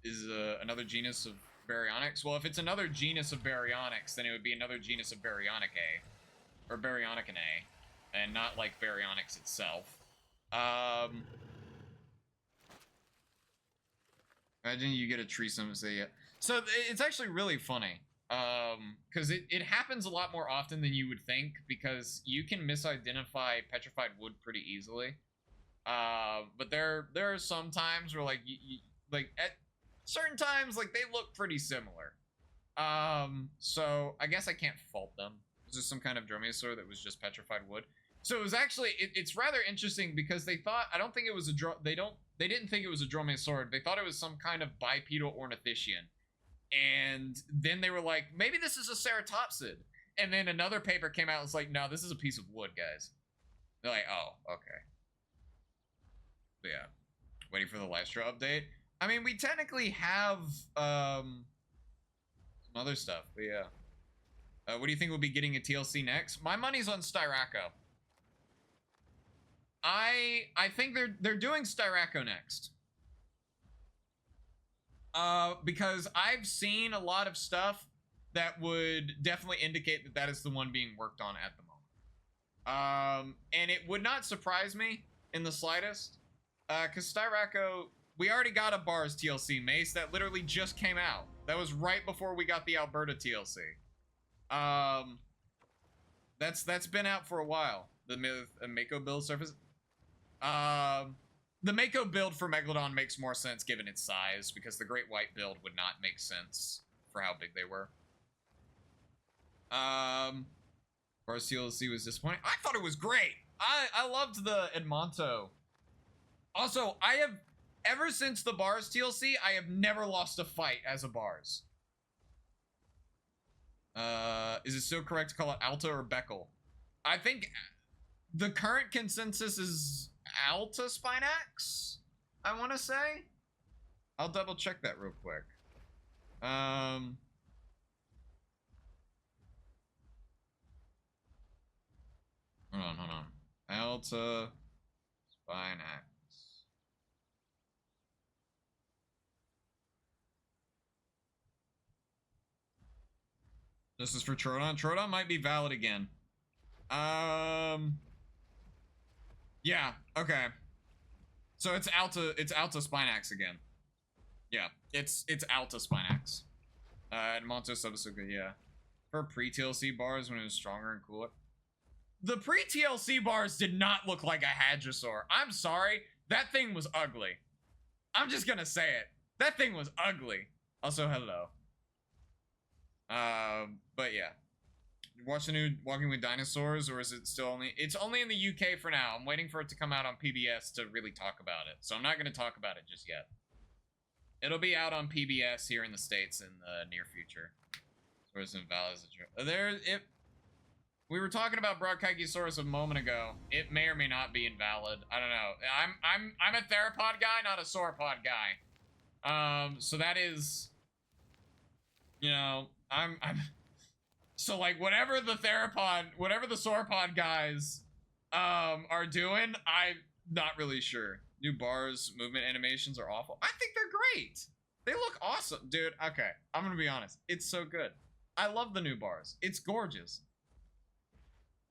Speaker 1: is another genus of baryonyx. Well, if it's another genus of baryonyx, then it would be another genus of baryonychae, or baryonychinae, and not like baryonyx itself. Imagine you get a threesome and say, yeah. So it's actually really funny. Because it happens a lot more often than you would think, because you can misidentify petrified wood pretty easily. But there are some times where, like, like, at certain times, like, they look pretty similar. So I guess I can't fault them. It's just some kind of dromaeosaur that was just petrified wood. So it was actually, it's rather interesting because they thought, I don't think it was a they didn't think it was a dromaeosaur. They thought it was some kind of bipedal ornithischian. And then they were like, maybe this is a ceratopsid. And then another paper came out and was like, no, this is a piece of wood, guys. They're like, oh, okay. But yeah, waiting for the Lystra update. I mean, we technically have some other stuff, but yeah. What do you think we'll be getting a TLC next? My money's on Styraco. I think they're doing Styraco next. Because I've seen a lot of stuff that would definitely indicate that that is the one being worked on at the moment. And it would not surprise me in the slightest. Because Styraco, we already got a Bars TLC, Mace, that literally just came out. That was right before we got the Alberta TLC. That's been out for a while. The Mako build surface. The Mako build for Megalodon makes more sense given its size, because the Great White build would not make sense for how big they were. Bars TLC was disappointing. I thought it was great. I loved the Edmonto. Also, I have, ever since the Bars TLC, I have never lost a fight as a Bars. Is it still correct to call it Alta or Beckel? I think the current consensus is Alta Spinax, I want to say. I'll double check that real quick. Hold on. Alta Spinax. This is for Troodon. Troodon might be valid again. Yeah, okay. So it's Alta Spinax again. Yeah, it's Alta Spinax. Edmonto Subasuka, yeah. For pre-TLC bars when it was stronger and cooler. The pre-TLC bars did not look like a Hadrosaur. I'm sorry, that thing was ugly. I'm just gonna say it. That thing was ugly. Also, hello. But yeah. Watch the new Walking with Dinosaurs, or is it still only... It's only in the UK for now. I'm waiting for it to come out on PBS to really talk about it. So I'm not going to talk about it just yet. It'll be out on PBS here in the States in the near future. Where's invalid as a... We were talking about Brachiosaurus a moment ago. It may or may not be invalid. I don't know. I'm a theropod guy, not a sauropod guy. So that is... You know, I'm so, like, whatever the sauropod guys are doing, I'm not really sure. New bars, movement animations are awful. I think they're great. They look awesome. Dude, okay, I'm gonna be honest. It's so good. I love the new bars. It's gorgeous.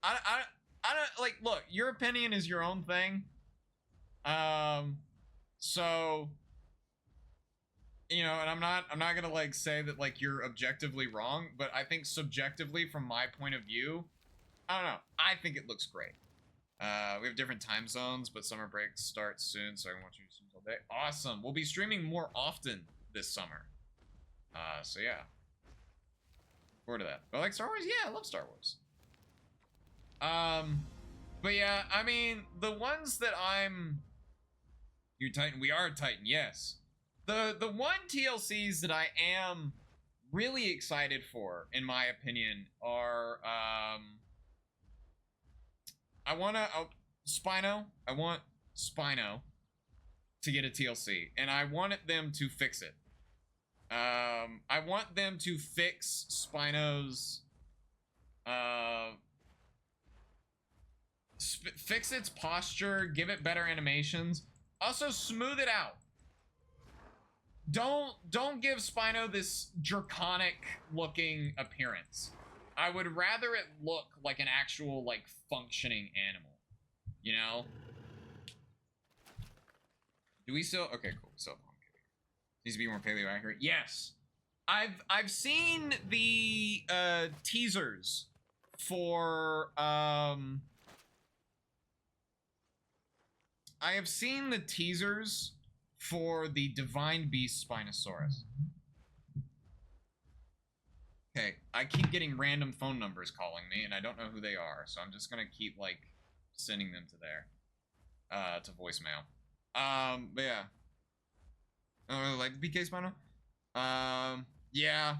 Speaker 1: I don't, like, look, your opinion is your own thing. So... You know, and I'm not gonna, like, say that, like, you're objectively wrong, but I think subjectively, from my point of view, I don't know, I think it looks great. We have different time zones, but summer breaks start soon, so I can watch you streams all day. Awesome. We'll be streaming more often this summer. So yeah. Look forward to that. But I like Star Wars? Yeah, I love Star Wars. But yeah, I mean, the ones that you Titan, we are a Titan, yes. The one TLCs that I am really excited for, in my opinion, are I want Spino to get a TLC, and I wanted them to fix it. I want them to fix Spino's fix its posture, give it better animations, also smooth it out. don't give Spino this draconic looking appearance. I would rather it look like an actual, like, functioning animal. You know? Do we still? Okay, cool. So needs to be more paleo accurate. Yes, I've seen the teasers for I have seen the teasers for the Divine Beast Spinosaurus. Okay, I keep getting random phone numbers calling me, and I don't know who they are, so I'm just gonna keep, like, sending them to there, to voicemail. But yeah. I don't really like the PK Spino. Yeah.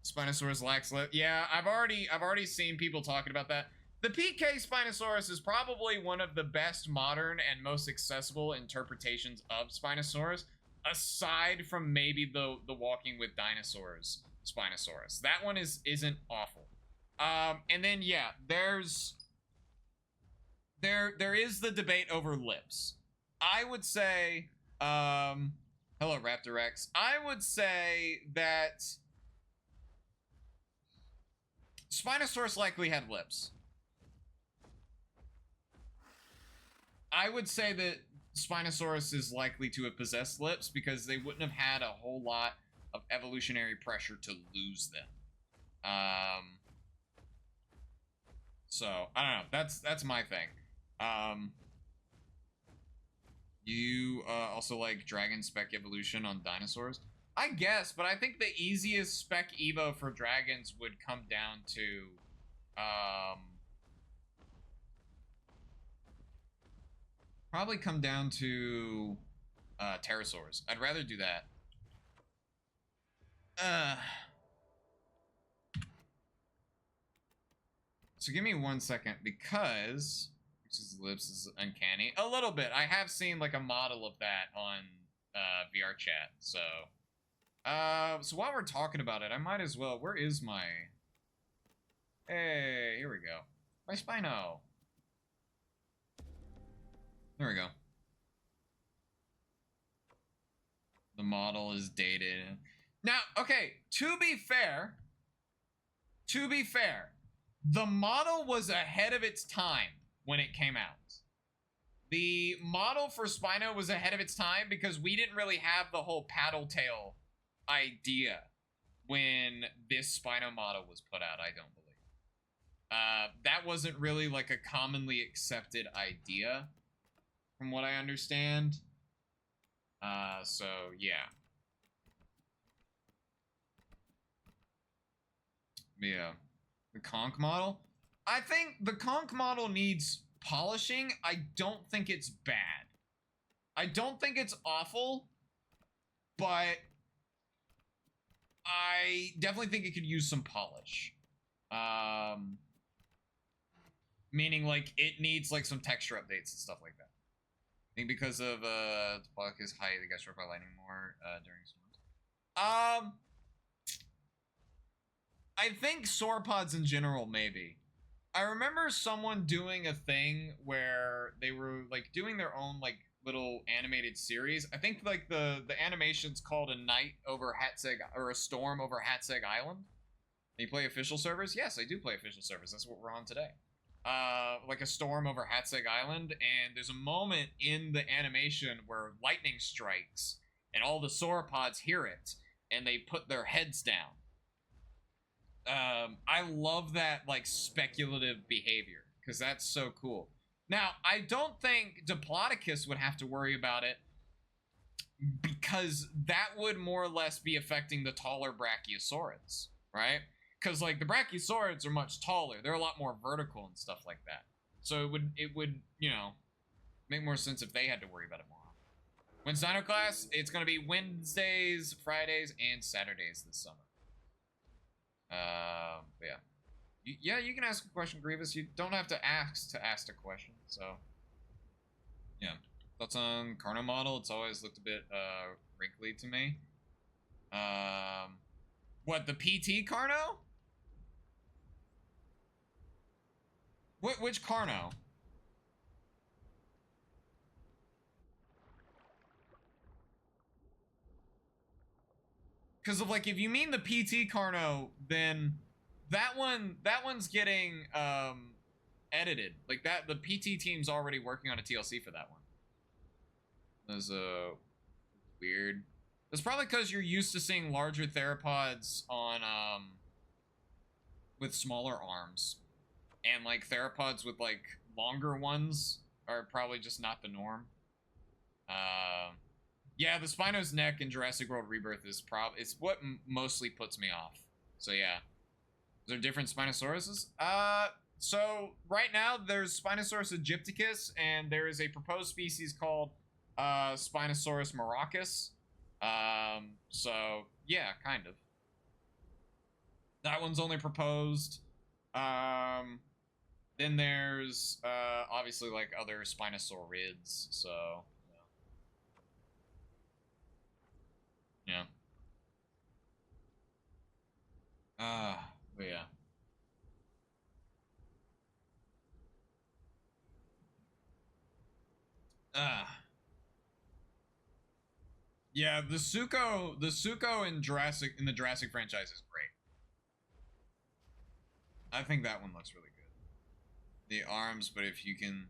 Speaker 1: Spinosaurus lacks lip. Yeah, I've already seen people talking about that. The PK Spinosaurus is probably one of the best modern and most accessible interpretations of Spinosaurus, aside from maybe the Walking with Dinosaurs Spinosaurus. That one isn't awful. And then yeah, there is the debate over lips. I would say, hello Raptor X. I would say that Spinosaurus likely had lips. I would say that Spinosaurus is likely to have possessed lips because they wouldn't have had a whole lot of evolutionary pressure to lose them. So I don't know. That's my thing. You also like Dragon Spec Evolution on dinosaurs? I guess, but I think the easiest Spec Evo for dragons would come down to, probably come down to, pterosaurs. I'd rather do that. So give me 1 second, because his lips is uncanny. A little bit. I have seen like a model of that on VR chat. So so while we're talking about it, I might as well. Where is my? Hey, here we go. My Spino. There we go. The model is dated. Now, okay, to be fair, the model was ahead of its time when it came out. The model for Spino was ahead of its time because we didn't really have the whole paddle tail idea when this Spino model was put out, I don't believe. That wasn't really like a commonly accepted idea from what I understand. So yeah. Yeah. The conch model? I think the conch model needs polishing. I don't think it's bad. I don't think it's awful, but I definitely think it could use some polish. Meaning like it needs like some texture updates and stuff like that. I think because of the block is high, they got struck by lightning more during storms. I think sauropods in general, maybe. I remember someone doing a thing where they were like doing their own like little animated series. I think like the animation's called A Night Over Hatseg, or A Storm Over Hatseg Island. And you play official servers? Yes, I do play official servers. That's what we're on today. Like A Storm Over Hatseg Island, and there's a moment in the animation where lightning strikes and all the sauropods hear it and they put their heads down. I love that like speculative behavior because that's so cool. Now, I don't think Diplodocus would have to worry about it because that would more or less be affecting the taller brachiosaurids, right? Because like the brachiosaurids are much taller, they're a lot more vertical and stuff like that. So it would you know make more sense if they had to worry about it more. When's Dino Class? It's gonna be Wednesdays, Fridays, and Saturdays this summer. Yeah. Yeah, you can ask a question, Grievous. You don't have to ask a question, so. Yeah. Thoughts on Carno model? It's always looked a bit, wrinkly to me. What, the PT Carno? Which Carno? Because of like, if you mean the PT Carno, then that one's getting edited. Like that, the PT team's already working on a TLC for that one. There's a weird. It's probably because you're used to seeing larger theropods on with smaller arms, and like theropods with like longer ones are probably just not the norm. Yeah, the Spino's neck in Jurassic World Rebirth is it's what mostly puts me off. So yeah. Is there different Spinosauruses? So right now there's Spinosaurus aegypticus, and there is a proposed species called Spinosaurus maracus. So yeah, kind of. That one's only proposed. Then there's obviously like other Spinosaurids. So yeah. But yeah. Yeah, the Suko in the Jurassic franchise is great. I think that one looks really good. The arms, but if you can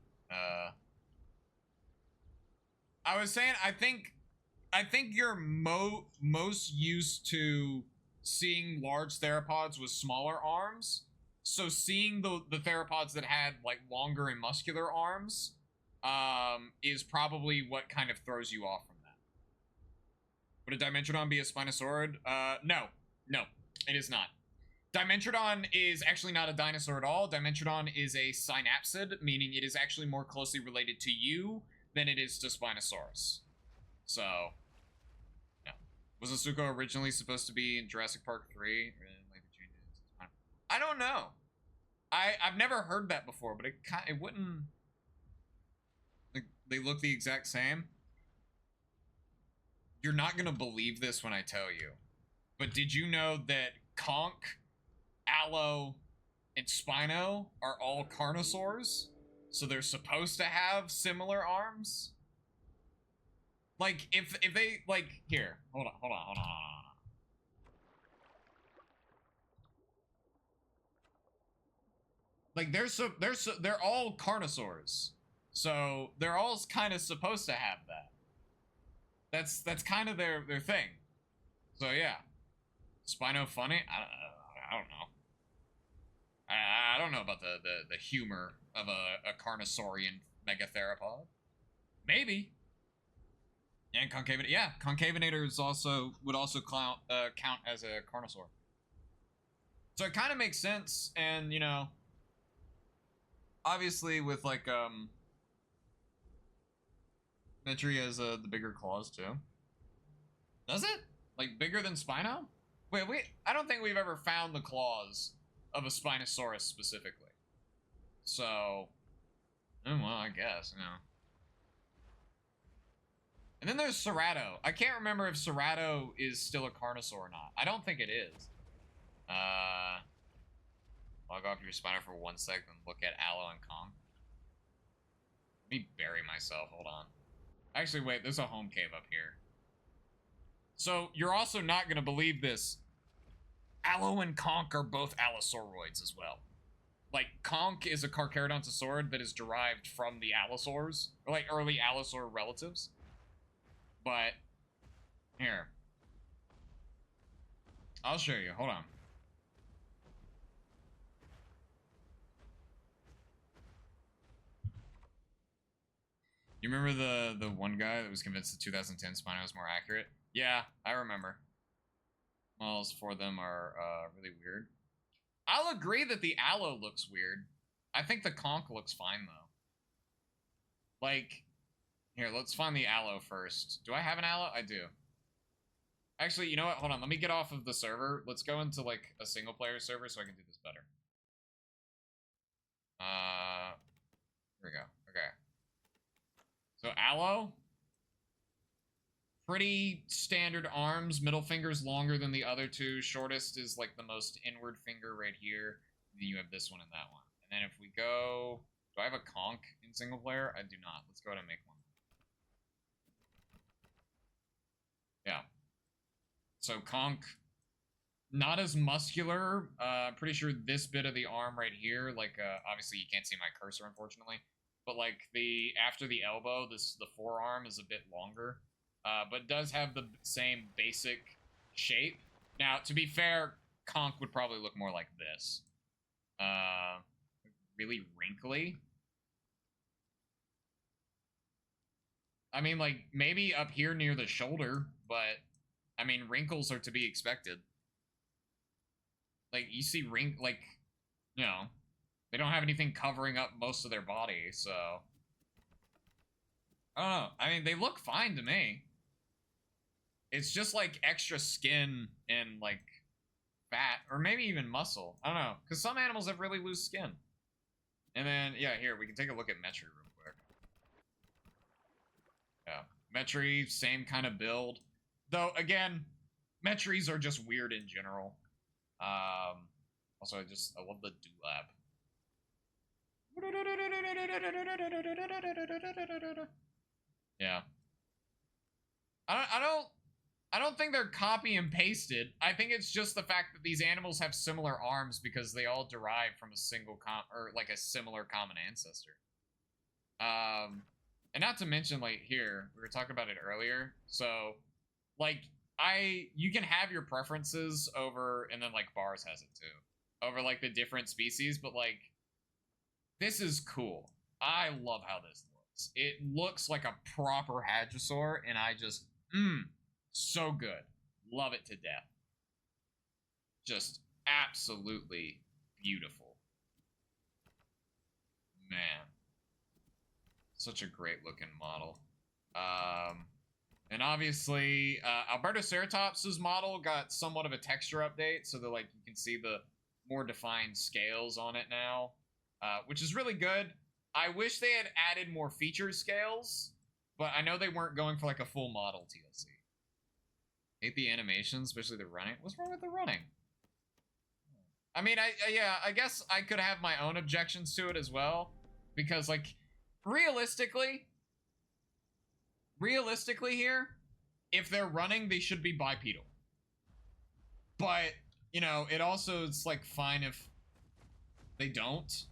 Speaker 1: I was saying I think you're most used to seeing large theropods with smaller arms. So seeing the theropods that had like longer and muscular arms is probably what kind of throws you off from that. Would a Dimetrodon be a Spinosaurid? No, it is not. Dimetrodon is actually not a dinosaur at all. Dimetrodon is a synapsid, meaning it is actually more closely related to you than it is to Spinosaurus. So, yeah. Was Asuko originally supposed to be in Jurassic Park 3? I don't know. I've never heard that before, but it wouldn't. Like, they look the exact same. You're not gonna believe this when I tell you, but did you know that Conch, Allo, and Spino are all carnosaurs? So they're supposed to have similar arms? Like, if they, like, here, hold on. Like, they're all carnosaurs. So they're all kind of supposed to have that. That's kind of their thing. So yeah. Spino funny? I don't know. I don't know about the humor of a carnosaurian megatheropod. Maybe. And Concavinator. Yeah, Concavinator would also count as a carnosaur. So it kind of makes sense, and you know, obviously with like Metri has the bigger claws too. Does it? Like bigger than Spino? Wait, I don't think we've ever found the claws of a Spinosaurus specifically. So, well, I guess, you know. And then there's Cerato. I can't remember if Cerato is still a carnosaur or not. I don't think it is. Log off your Spino for 1 second and look at Allo and Kong. Let me bury myself. Hold on. Actually, wait. There's a home cave up here. So, you're also not going to believe this. Allo and Conch are both Allosauroids as well. Like, Conch is a Carcharodontosaurid that is derived from the Allosaurs, or like early Allosaur relatives. But, here. I'll show you. Hold on. You remember the one guy that was convinced the 2010 Spino was more accurate? Yeah, I remember. Models for them are really weird. I'll agree that the Allo looks weird. I think the Conch looks fine, though. Like, here, let's find the Allo first. Do I have an Allo? I do. Actually, you know what? Hold on. Let me get off of the server. Let's go into, like, a single-player server so I can do this better. Here we go. Okay. So, Allo. Pretty standard arms. Middle finger's longer than the other two. Shortest is, like, the most inward finger right here. And then you have this one and that one. And then if we go... Do I have a Conch in single player? I do not. Let's go ahead and make one. Yeah. So conch, not as muscular. I'm pretty sure this bit of the arm right here, like, obviously you can't see my cursor, unfortunately, but like after the elbow, the forearm is a bit longer, but does have the same basic shape. Now, to be fair, conch would probably look more like this. Really wrinkly. I mean, like, maybe up here near the shoulder, but, I mean, wrinkles are to be expected. Like, you see like, you know, they don't have anything covering up most of their body, so. I don't know. I mean, they look fine to me. It's just, like, extra skin and, like, fat, or maybe even muscle. I don't know, because some animals have really loose skin. And then, yeah, here, we can take a look at Metri real quick. Yeah, Metri, same kind of build. Though, again, Metris are just weird in general. Also, I love the dewlap. Yeah. I don't think they're copy and pasted. I think it's just the fact that these animals have similar arms because they all derive from a single a similar common ancestor. And not to mention, like, here, we were talking about it earlier. So, like, you can have your preferences over, and then, like, Bars has it too, over, like, the different species, but, like, this is cool. I love how this looks. It looks like a proper hadrosaur, and I just, so good. Love it to death. Just absolutely beautiful. Man. Such a great looking model. And obviously, Albertoceratops' model got somewhat of a texture update, so that, like, you can see the more defined scales on it now, which is really good. I wish they had added more feature scales, but I know they weren't going for, like, a full model TLC. Hate the animation, especially the running. What's wrong with the running? I mean, I guess I could have my own objections to it as well, because, like, realistically here, if they're running, they should be bipedal. But, you know, it also is, like, fine if they don't.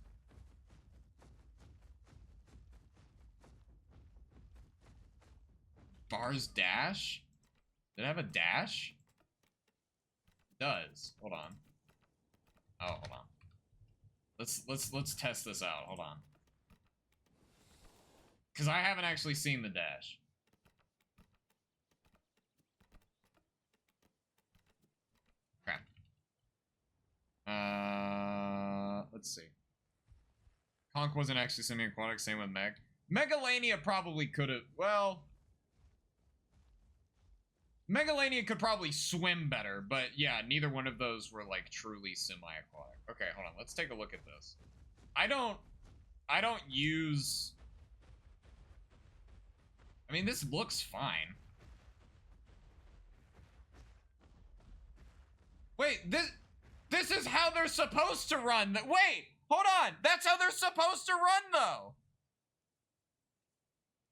Speaker 1: Bars dash? Did it have a dash? It does. Hold on. Oh, hold on. Let's test this out. Hold on. Because I haven't actually seen the dash. Okay. Let's see. Conch wasn't actually semi-aquatic, same with Meg. Megalania probably could have, well... Megalania could probably swim better, but yeah, neither one of those were, like, truly semi-aquatic. Okay, hold on, let's take a look at this. I don't use... I mean, this looks fine. Wait, this is how they're supposed to run. Wait, hold on. That's how they're supposed to run, though.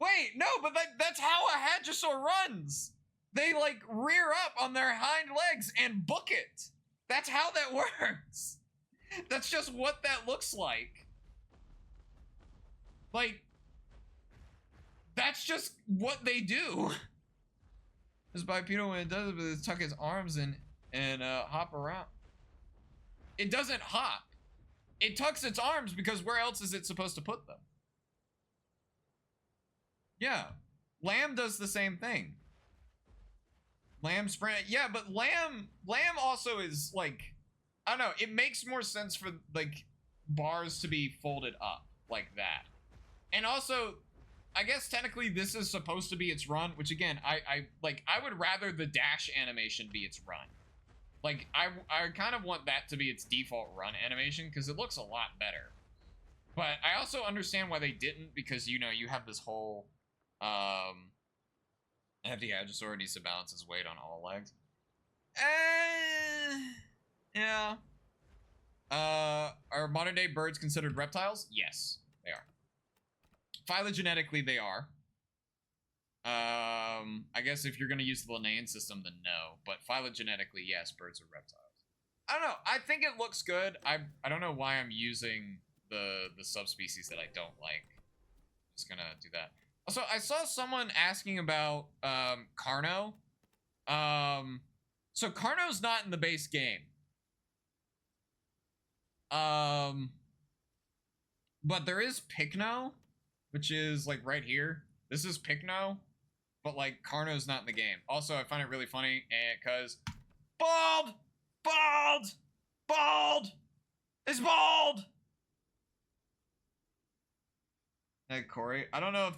Speaker 1: Wait, no, but that's how a hadrosaur runs. They, like, rear up on their hind legs and book it. That's how that works. That's just what that looks like. Like, that's just what they do. This bipedal, when it does it, it tuck its arms and hop around. It doesn't hop. It tucks its arms because where else is it supposed to put them? Yeah. Lamb does the same thing. Lamb sprint. Yeah, but lamb also is, like, I don't know. It makes more sense for, like, bars to be folded up like that. And also, I guess technically this is supposed to be its run, which again, I would rather the dash animation be its run. Like, I kind of want that to be its default run animation because it looks a lot better. But I also understand why they didn't, because, you know, you have this whole, hefty hadrosaur needs to balance his weight on all legs. Yeah. Are modern day birds considered reptiles? Yes, they are. Phylogenetically, they are. I guess if you're gonna use the Linnaean system, then no. But phylogenetically, yes, birds are reptiles. I don't know. I think it looks good. I don't know why I'm using the subspecies that I don't like. Just gonna do that. Also, I saw someone asking about Carno. So Carno's not in the base game. But there is Picno, which is like right here. This is Picno, but like Carno's not in the game. Also, I find it really funny because bald, is bald. Hey, Corey. I don't know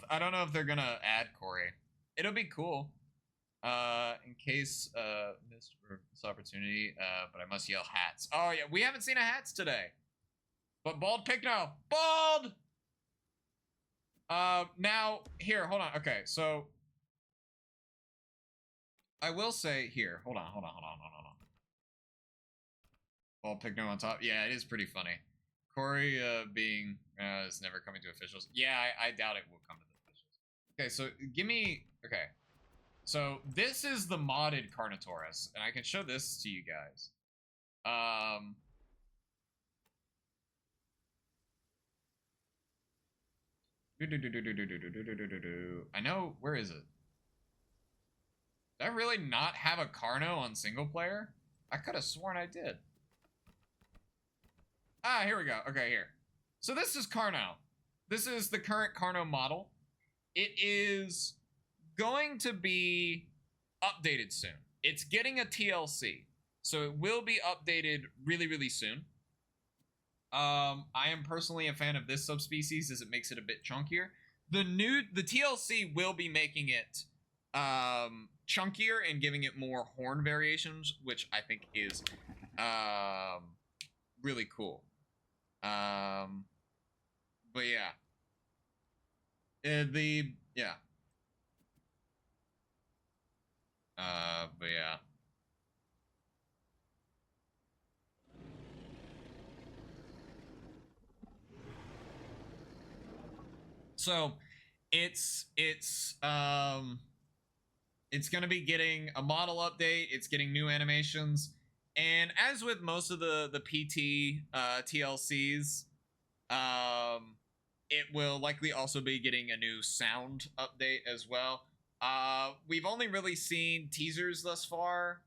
Speaker 1: if they're gonna add Corey. It'll be cool. In case missed this opportunity, but I must yell hats. Oh yeah, we haven't seen a hats today. But bald Picno, bald. Now here, hold on. Okay, so I will say here. Hold on. Bald Picno on top. Yeah, it is pretty funny. Corey being is never coming to officials. Yeah, I doubt it will come to the officials. Okay, so give me. Okay, so this is the modded Carnotaurus, and I can show this to you guys. I know, where is it? Did I really not have a Carno on single player? I could have sworn I did. Ah, here we go. Okay, here. So this is Carno. This is the current Carno model. It is going to be updated soon. It's getting a TLC. So it will be updated really, really soon. I am personally a fan of this subspecies as it makes it a bit chunkier. The TLC will be making it chunkier and giving it more horn variations, which I think is really cool. But yeah. But yeah. So it's gonna be getting a model update. It's getting new animations, and as with most of the PT TLCs, it will likely also be getting a new sound update as well. We've only really seen teasers thus far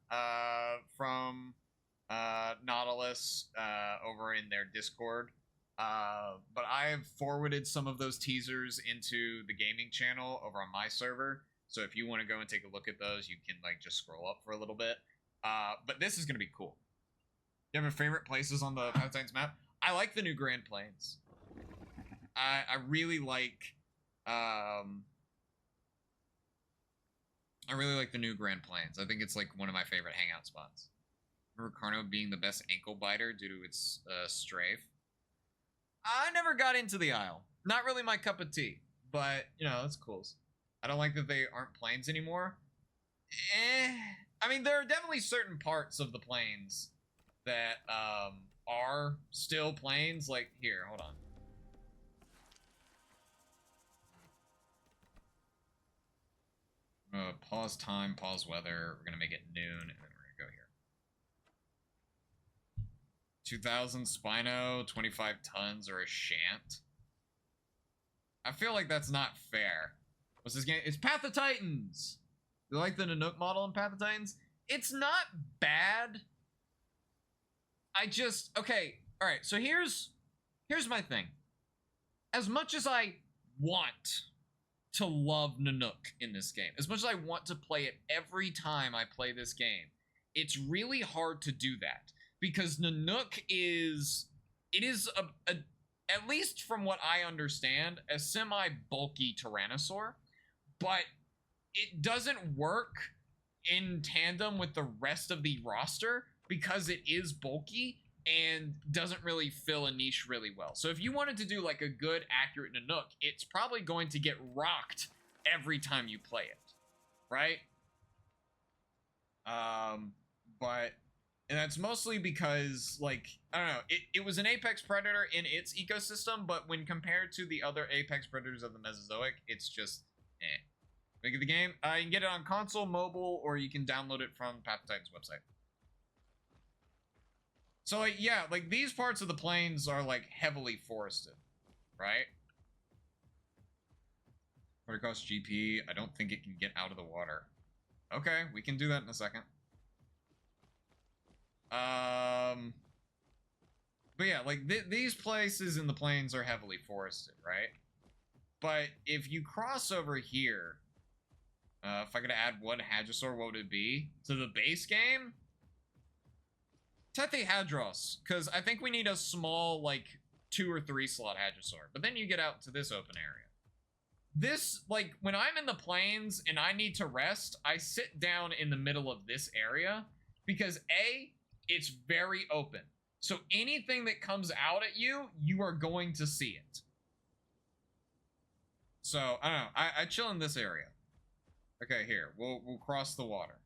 Speaker 1: from Nautilus over in their Discord. But I have forwarded some of those teasers into the gaming channel over on my server. So if you want to go and take a look at those, you can like just scroll up for a little bit. But this is going to be cool. You have your favorite places on the Path of Titans map? I like the new Grand Plains. I really like the new Grand Plains. I think it's like one of my favorite hangout spots. Remember Carno being the best ankle biter due to its strafe? I never got into the Isle. Not really my cup of tea. But, you know, it's cool. I don't like that they aren't plains anymore. I mean, there are definitely certain parts of the plains that are still plains. Like, here, hold on. Pause time, pause weather. We're going to make it noon, and then we're going to go here. 2,000 Spino, 25 tons, or a Shant. I feel like that's not fair. What's this game? It's Path of Titans! You like the Nanook model in Path of Titans? It's not bad. Okay, alright, so here's my thing. As much as I want to love Nanook in this game, as much as I want to play it every time I play this game, it's really hard to do that. Because Nanook is at least from what I understand, a semi-bulky Tyrannosaur, but it doesn't work in tandem with the rest of the roster because it is bulky and doesn't really fill a niche really well. So if you wanted to do like a good, accurate Nanook, it's probably going to get rocked every time you play it, right? And that's mostly because, like, I don't know, it was an apex predator in its ecosystem, but when compared to the other apex predators of the Mesozoic, it's just, Make it the game. You can get it on console, mobile, or you can download it from Path of Titans website. So, like, yeah, like, these parts of the plains are, like, heavily forested, right? Across GP, I don't think it can get out of the water. Okay, we can do that in a second. But yeah, like, these places in the plains are heavily forested, right? But if you cross over here, if I could add one Hadrosaur, what would it be? To the base game? Tethihadros, because I think we need a small, like, 2 or 3 slot Hadrosaur. But then you get out to this open area. This, like, when I'm in the plains and I need to rest, I sit down in the middle of this area because A, it's very open. So anything that comes out at you, you are going to see it. So, I don't know. I chill in this area. Okay, here. We'll cross the water.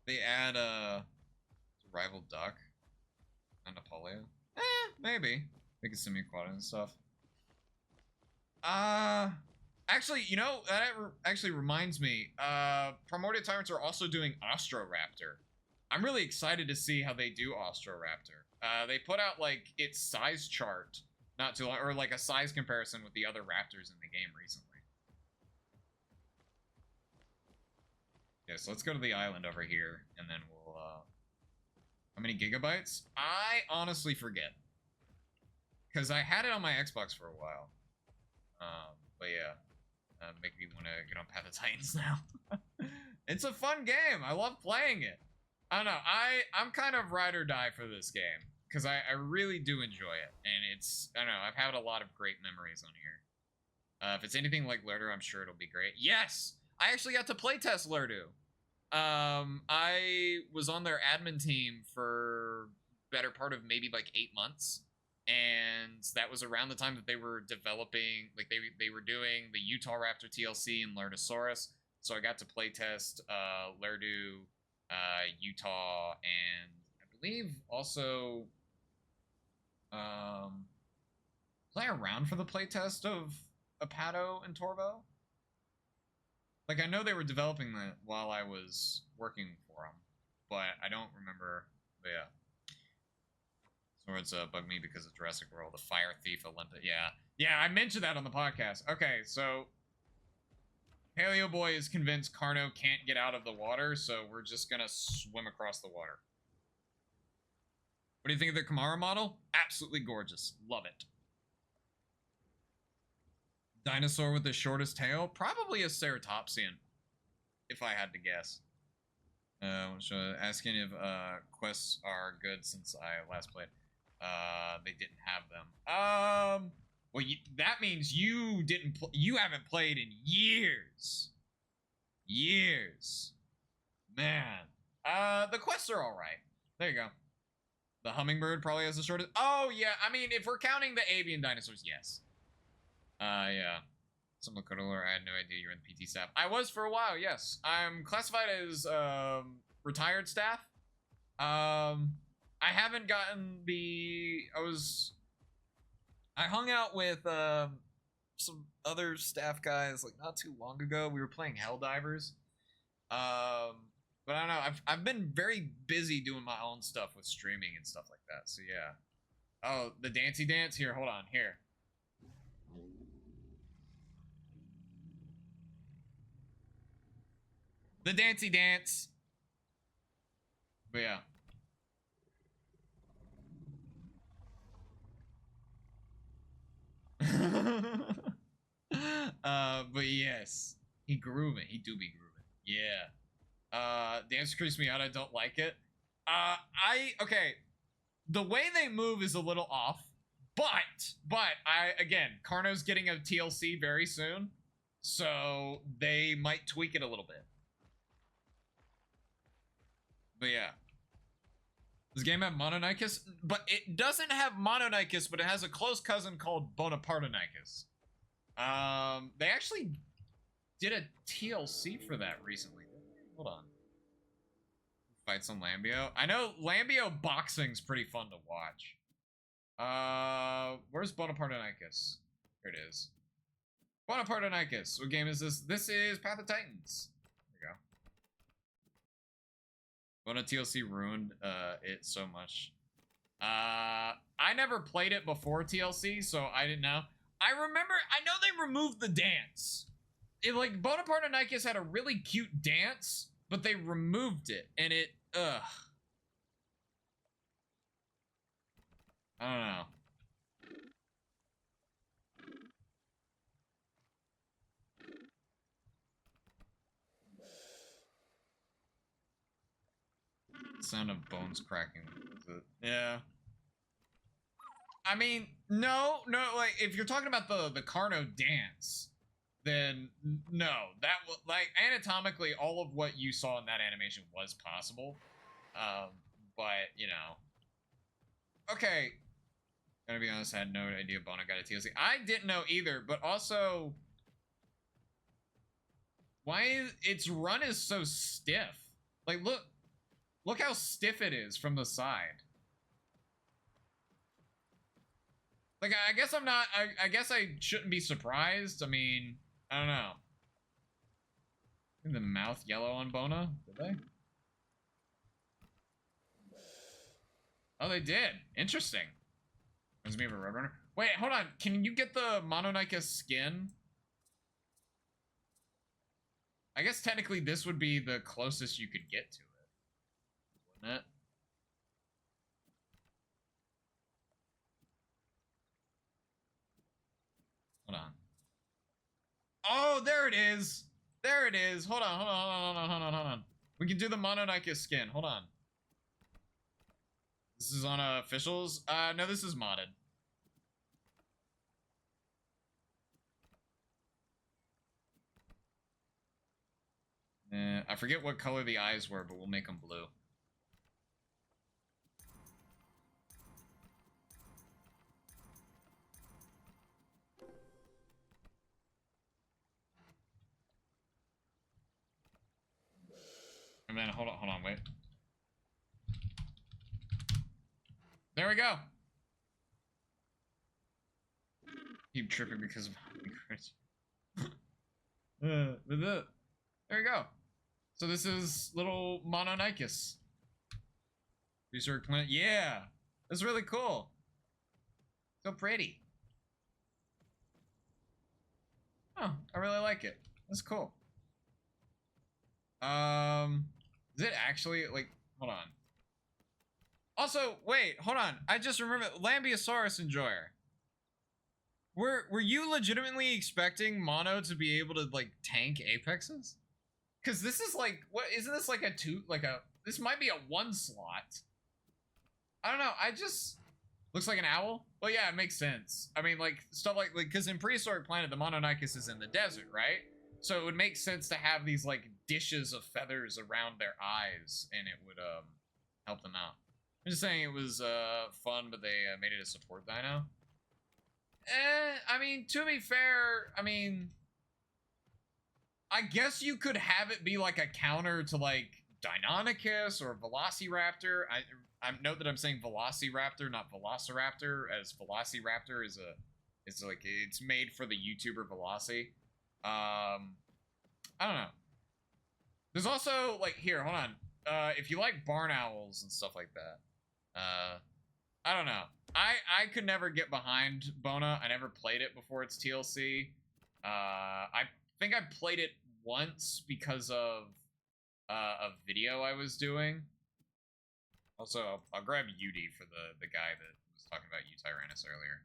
Speaker 1: They add a rival duck and Apollio. Maybe. They can send me quad and stuff. Actually, you know, that actually reminds me, Primordial Tyrants are also doing Ostroraptor. I'm really excited to see how they do Ostroraptor. They put out, like, its size chart not too long, or, like, a size comparison with the other raptors in the game recently. Yeah, so let's go to the island over here, and then we'll, how many gigabytes? I honestly forget. Because I had it on my Xbox for a while. But yeah, make me want to get on Path of Titans now. It's a fun game. I love playing it. I don't know. I'm kind of ride or die for this game because I really do enjoy it, and it's, I don't know, I've had a lot of great memories on here. If it's anything like Lurdu, I'm sure it'll be great. Yes, I actually got to playtest Lurdu. I was on their admin team for better part of maybe like 8 months. And that was around the time that they were developing, like they were doing the Utah Raptor TLC and Lurdosaurus. So I got to playtest Lurdu, Utah, and I believe also, was I around for the playtest of Apato and Torvo? Like, I know they were developing that while I was working for them, but I don't remember. But yeah. Swords bug me because of Jurassic World, the Fire Thief Olympic. Yeah, I mentioned that on the podcast. Okay, so Paleo Boy is convinced Carno can't get out of the water, so we're just gonna swim across the water. What do you think of their Kamara model? Absolutely gorgeous. Love it. Dinosaur with the shortest tail? Probably a Ceratopsian, if I had to guess. Asking if quests are good since I last played. They didn't have them. Well, that means you haven't played in years. Man. The quests are alright. There you go. The hummingbird probably has the shortest. Oh, yeah. I mean, if we're counting the avian dinosaurs, yes. Yeah. Some Lakota lore, I had no idea you were in the PT staff. I was for a while, yes. I'm classified as, retired staff. I haven't gotten I hung out with some other staff guys like not too long ago. We were playing Helldivers. But I don't know. I've been very busy doing my own stuff with streaming and stuff like that. So yeah. Oh, the Dancy Dance? Here, hold on. Here. The Dancy Dance. But yeah. But yes, he grooving. He do be grooving. Yeah. Dance creeps me out. I don't like it. Okay. The way they move is a little off, but again, Carno's getting a TLC very soon, so they might tweak it a little bit. But yeah. This game have Mononychus? But it doesn't have Mononychus, but it has a close cousin called Bonapartonicus. They actually did a TLC for that recently. Hold on. Fight some Lambio. I know Lambio boxing's pretty fun to watch. Where's Bonapartonicus? Here it is. Bonapartonicus. What game is this? This is Path of Titans. There we go. Bona TLC ruined it so much. I never played it before TLC, so I didn't know. I know they removed the dance. Like, Bonapartonicus had a really cute dance, but they removed it, and it, ugh. I don't know. Sound of bones cracking. Yeah. I mean, no, like, if you're talking about the Carno dance, then no. That, like, anatomically, all of what you saw in that animation was possible. But, you know. Okay. Gotta be honest, I had no idea Bona got a TLC. I didn't know either, but also, why its run is so stiff? Like, look how stiff it is from the side. Like, I guess I'm not, I guess I shouldn't be surprised. I mean, I don't know. The mouth yellow on Bona, did they? Oh, they did. Interesting. Reminds me of a Roadrunner. Wait, hold on. Can you get the Mononicus skin? I guess technically this would be the closest you could get to it. Wouldn't it? Hold on. Oh, there it is. There it is. Hold on. Hold on. We can do the Mononicus skin. Hold on. This is on officials? No, this is modded. I forget what color the eyes were, but we'll make them blue. And then, hold on, wait. There we go. Keep tripping because of there we go. So this is little Mononicus. Prehistoric planet. Yeah, that's really cool. So pretty. Oh, I really like it. That's cool. Is it actually, like, hold on. Also, wait, hold on. I just remembered, Lambeosaurus Enjoyer. Were you legitimately expecting Mono to be able to, like, tank apexes? Because this is like, what, isn't this like this might be a 1 slot. I don't know, looks like an owl? Well, yeah, it makes sense. I mean, like, stuff like, because in Prehistoric Planet, the Mononicus is in the desert, right? So it would make sense to have these, like, dishes of feathers around their eyes, and it would, help them out. I'm just saying it was, fun, but they made it a support dino. I mean, to be fair, I mean, I guess you could have it be, like, a counter to, like, Deinonychus or Velociraptor. I note that I'm saying Velociraptor, not Velociraptor, as Velociraptor is like, it's made for the YouTuber Veloci. I don't know. There's also, like, here, hold on. If you like barn owls and stuff like that, I don't know. I could never get behind Bona. I never played it before its TLC. I think I played it once because of a video I was doing. Also, I'll grab Yudi for the guy that was talking about Utyrannus earlier.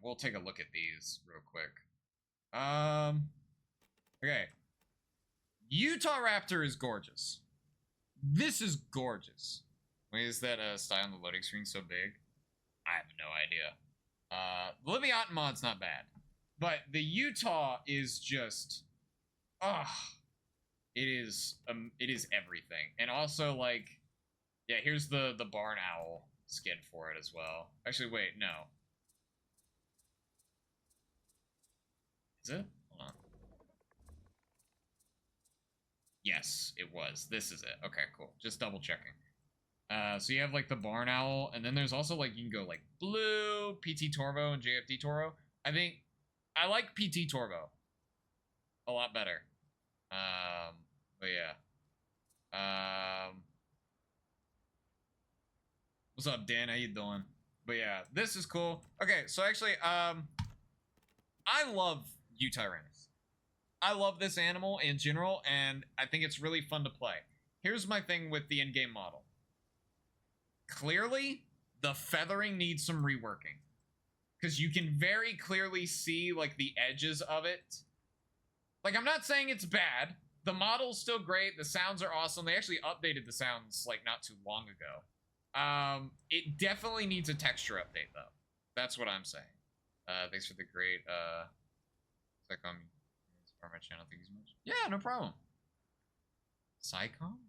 Speaker 1: We'll take a look at these real quick. Okay. Utahraptor is gorgeous. This is gorgeous. Why is that style on the loading screen so big? I have no idea. The Liviaton mod's not bad. But the Utah is just... it is everything. And also, like... Yeah, here's the barn owl skin for it as well. Actually, wait, no. Is it? Hold on. Yes, it was. This is it. Okay, cool. Just double checking. So you have, like, the barn owl, and then there's also, like, you can go, like, blue, PT Torvo, and JFD Toro. I think I like PT Turbo a lot better. But yeah. What's up, Dan? How you doing? But yeah, this is cool. Okay, so actually, I love Utyrannus. I love this animal in general, and I think it's really fun to play. Here's my thing with the in-game model. Clearly, the feathering needs some reworking. Because you can very clearly see, like, the edges of it. Like, I'm not saying it's bad. The model's still great. The sounds are awesome. They actually updated the sounds, like, not too long ago. It definitely needs a texture update, though. That's what I'm saying. Thanks for the great, click on my channel. Thank you so much. Yeah, no problem. Psycom?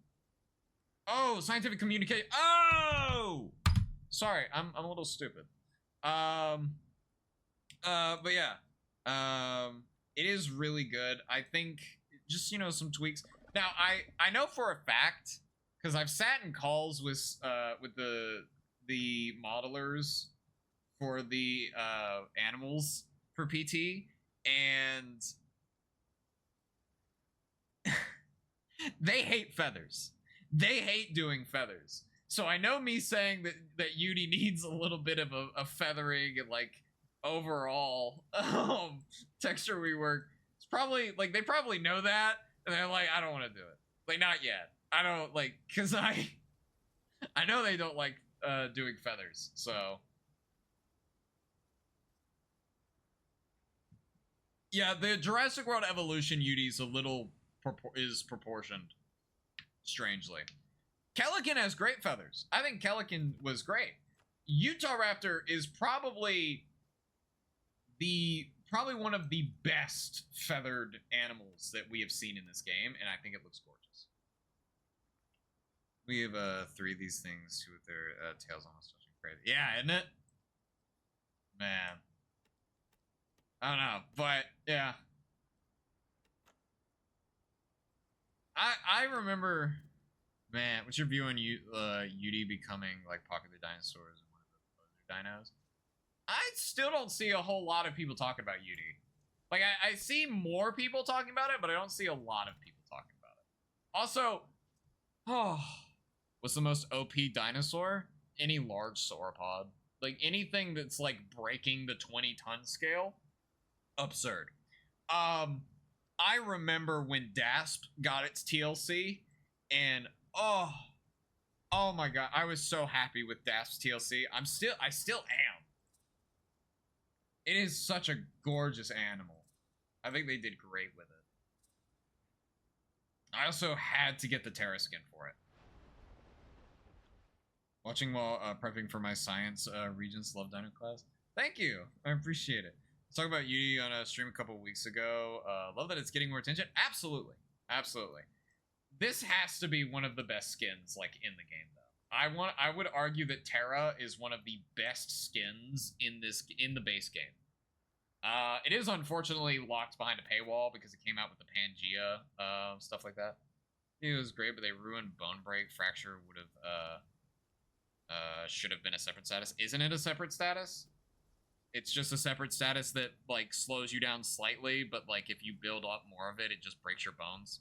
Speaker 1: Oh, scientific communication. Oh! Sorry, I'm a little stupid. But yeah. It is really good. I think just, you know, some tweaks. Now, I know for a fact, because I've sat in calls with the modelers for the animals for PT, and they hate feathers. They hate doing feathers. So I know me saying that Yudi needs a little bit of a feathering and like overall texture rework. It's probably like they probably know that and they're like, I don't want to do it. Like not yet. I don't like because I know they don't like doing feathers. So yeah, the Jurassic World Evolution Yudi's a little is proportioned strangely. Calican has great feathers. I think Calican was great. Utahraptor is probably one of the best feathered animals that we have seen in this game, and I think it looks gorgeous. We have 3 of these things, 2 with their tails almost touching crazy. Yeah, isn't it? Man. I don't know, but yeah. I remember, man, what's your view on UD becoming like popular dinosaurs and one of the poser dinos? I still don't see a whole lot of people talking about UD. Like I see more people talking about it, but I don't see a lot of people talking about it. Also, what's the most OP dinosaur? Any large sauropod. Like anything that's like breaking the 20-ton scale. Absurd. I remember when DASP got its TLC, and oh my god, I was so happy with DASP's TLC. I still am. It is such a gorgeous animal. I think they did great with it. I also had to get the Terra skin for it. Watching while prepping for my science Regents Love Dino class. Thank you. I appreciate it. Let's talk about Yudi on a stream a couple weeks ago. Love that it's getting more attention. Absolutely. Absolutely. This has to be one of the best skins like in the game though. I would argue that Terra is one of the best skins in the base game. It is unfortunately locked behind a paywall because it came out with the Pangea stuff like that. It was great, but they ruined Bone Break. Fracture would have should have been a separate status. Isn't it a separate status? It's just a separate status that like slows you down slightly, but like if you build up more of it, it just breaks your bones.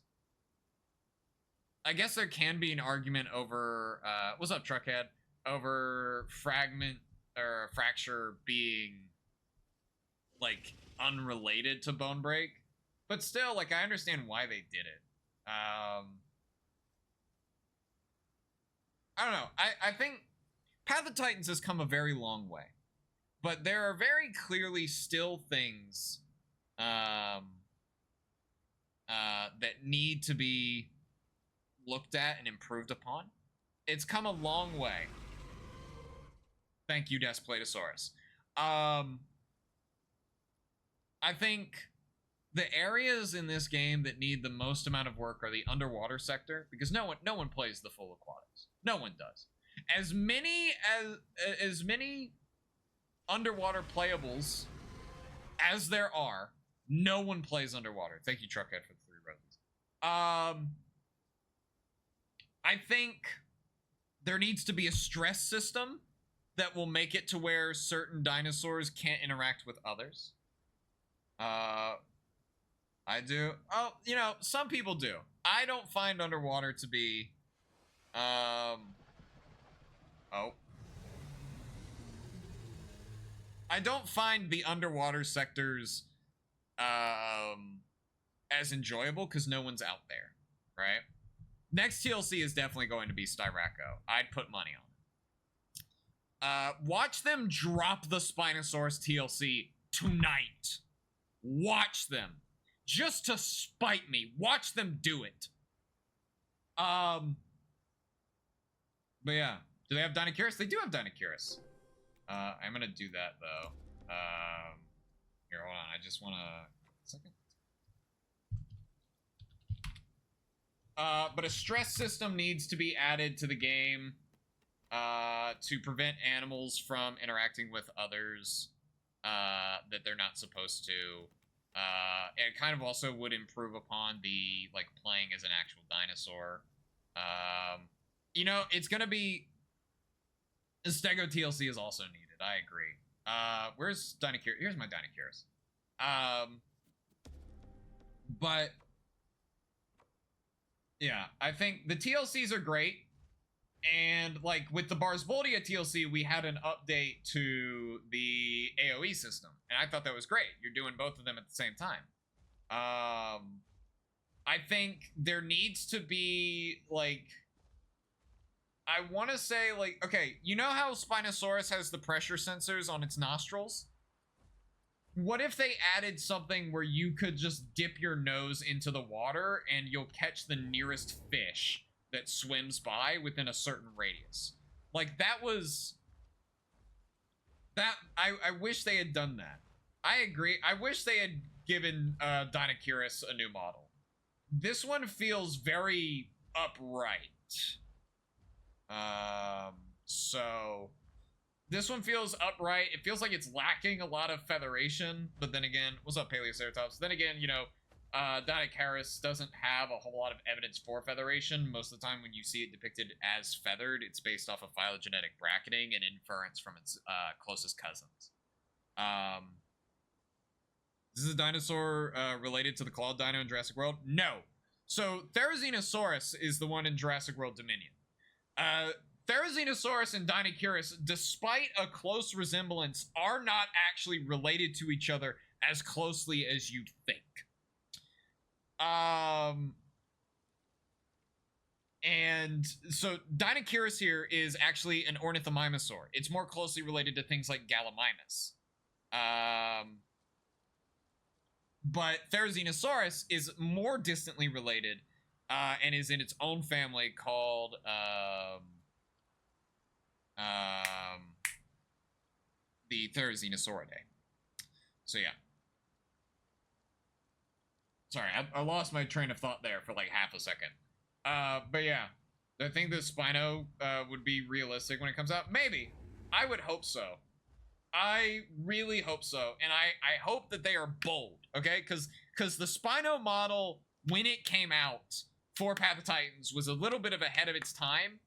Speaker 1: I guess there can be an argument over what's up, Truckhead? Over fragment or fracture being like unrelated to Bone Break, but still, like I understand why they did it. I don't know. I think Path of Titans has come a very long way. But there are very clearly still things that need to be looked at and improved upon. It's come a long way. Thank you, Desplatosaurus. I think the areas in this game that need the most amount of work are the underwater sector, because no one plays the full aquatics. No one does. As many underwater playables as there are, no one plays underwater. Thank you, Truckhead, for the 3 roses. I think there needs to be a stress system that will make it to where certain dinosaurs can't interact with others. I do. Oh, you know, some people do. I don't find underwater to be, oh. I don't find the underwater sectors, as enjoyable because no one's out there, right? Next TLC is definitely going to be Styraco. I'd put money on it. Watch them drop the Spinosaurus TLC tonight. Watch them. Just to spite me. Watch them do it. But yeah. Do they have Dinosaurus? They do have Dinosaurus. I'm gonna do that though. Here, hold on. I just wanna... Second. But a stress system needs to be added to the game to prevent animals from interacting with others that they're not supposed to. It kind of also would improve upon the, like, playing as an actual dinosaur. You know, it's gonna be... The Stego TLC is also needed. I agree. Where's Dinosaurus? Here's my Dinosaurus. But... Yeah, I think the TLCs are great. And, like, with the Barsboldia TLC, we had an update to the AoE system. And I thought that was great. You're doing both of them at the same time. I think there needs to be, like... I want to say, like, okay, you know how Spinosaurus has the pressure sensors on its nostrils? What if they added something where you could just dip your nose into the water and you'll catch the nearest fish that swims by within a certain radius? Like, that was... That... I wish they had done that. I agree. I wish they had given Dinosaurus a new model. This one feels very upright. So... This one feels upright. It feels like it's lacking a lot of featheration. But then again, what's up, Paleoceratops? Then again, you know, Dinosaurus doesn't have a whole lot of evidence for featheration. Most of the time when you see it depicted as feathered, it's based off of phylogenetic bracketing and inference from its closest cousins. Is this a dinosaur related to the clawed dino in Jurassic World? No. So Therizinosaurus is the one in Jurassic World Dominion. Therizinosaurus and Dinosaurus, despite a close resemblance, are not actually related to each other as closely as you'd think. And so Dinosaurus here is actually an ornithomimosaur. It's more closely related to things like Gallimimus. But Therizinosaurus is more distantly related and is in its own family called... the Therizinosauridae. So yeah. Sorry, I lost my train of thought there for like half a second. But yeah, I think the Spino would be realistic when it comes out. Maybe. I would hope so. I really hope so. And I hope that they are bold, okay? Because the Spino model, when it came out for Path of Titans, was a little bit of ahead of its time,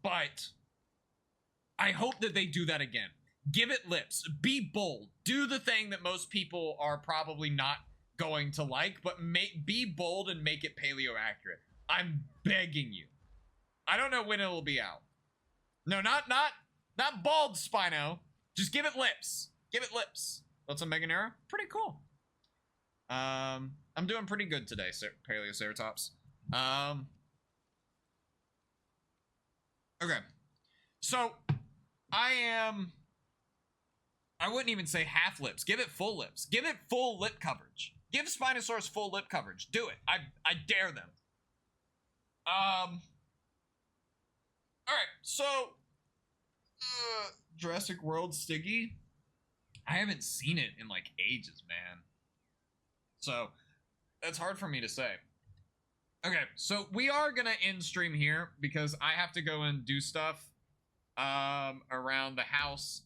Speaker 1: but I hope that they do that again. Give it lips. Be bold. Do the thing that most people are probably not going to like, but be bold and make it paleo accurate. I'm begging you. I don't know when it'll be out. No, not bald Spino. Just give it lips. Give it lips. What's a Meganera? Pretty cool. I'm doing pretty good today, Paleoceratops. Okay. So I wouldn't even say half lips. Give it full lips. Give it full lip coverage. Give Spinosaurus full lip coverage. Do it. I dare them. Alright, so Jurassic World Stiggy. I haven't seen it in like ages, man. So that's hard for me to say. Okay, so we are gonna end stream here because I have to go and do stuff around the house.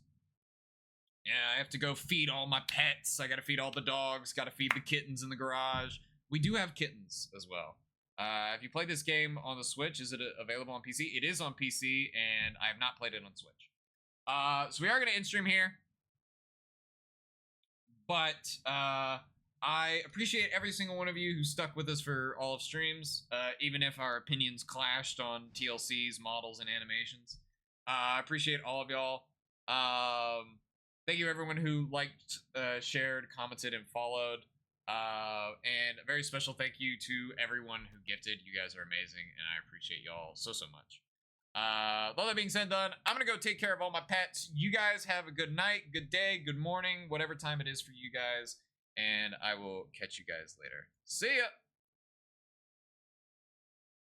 Speaker 1: Yeah, I have to go feed all my pets. I gotta feed all the dogs, gotta feed the kittens in the garage. We do have kittens as well. If you play this game on the Switch, is it available on PC? It is on PC, and I have not played it on Switch. So we are gonna end stream here. But I appreciate every single one of you who stuck with us for all of streams, even if our opinions clashed on TLCs, models, and animations. I appreciate all of y'all. Thank you everyone who liked, shared, commented, and followed. And a very special thank you to everyone who gifted. You guys are amazing, and I appreciate y'all so much. With all that being said, done, I'm gonna go take care of all my pets. You guys have a good night, good day, good morning, whatever time it is for you guys, and I will catch you guys later. See ya!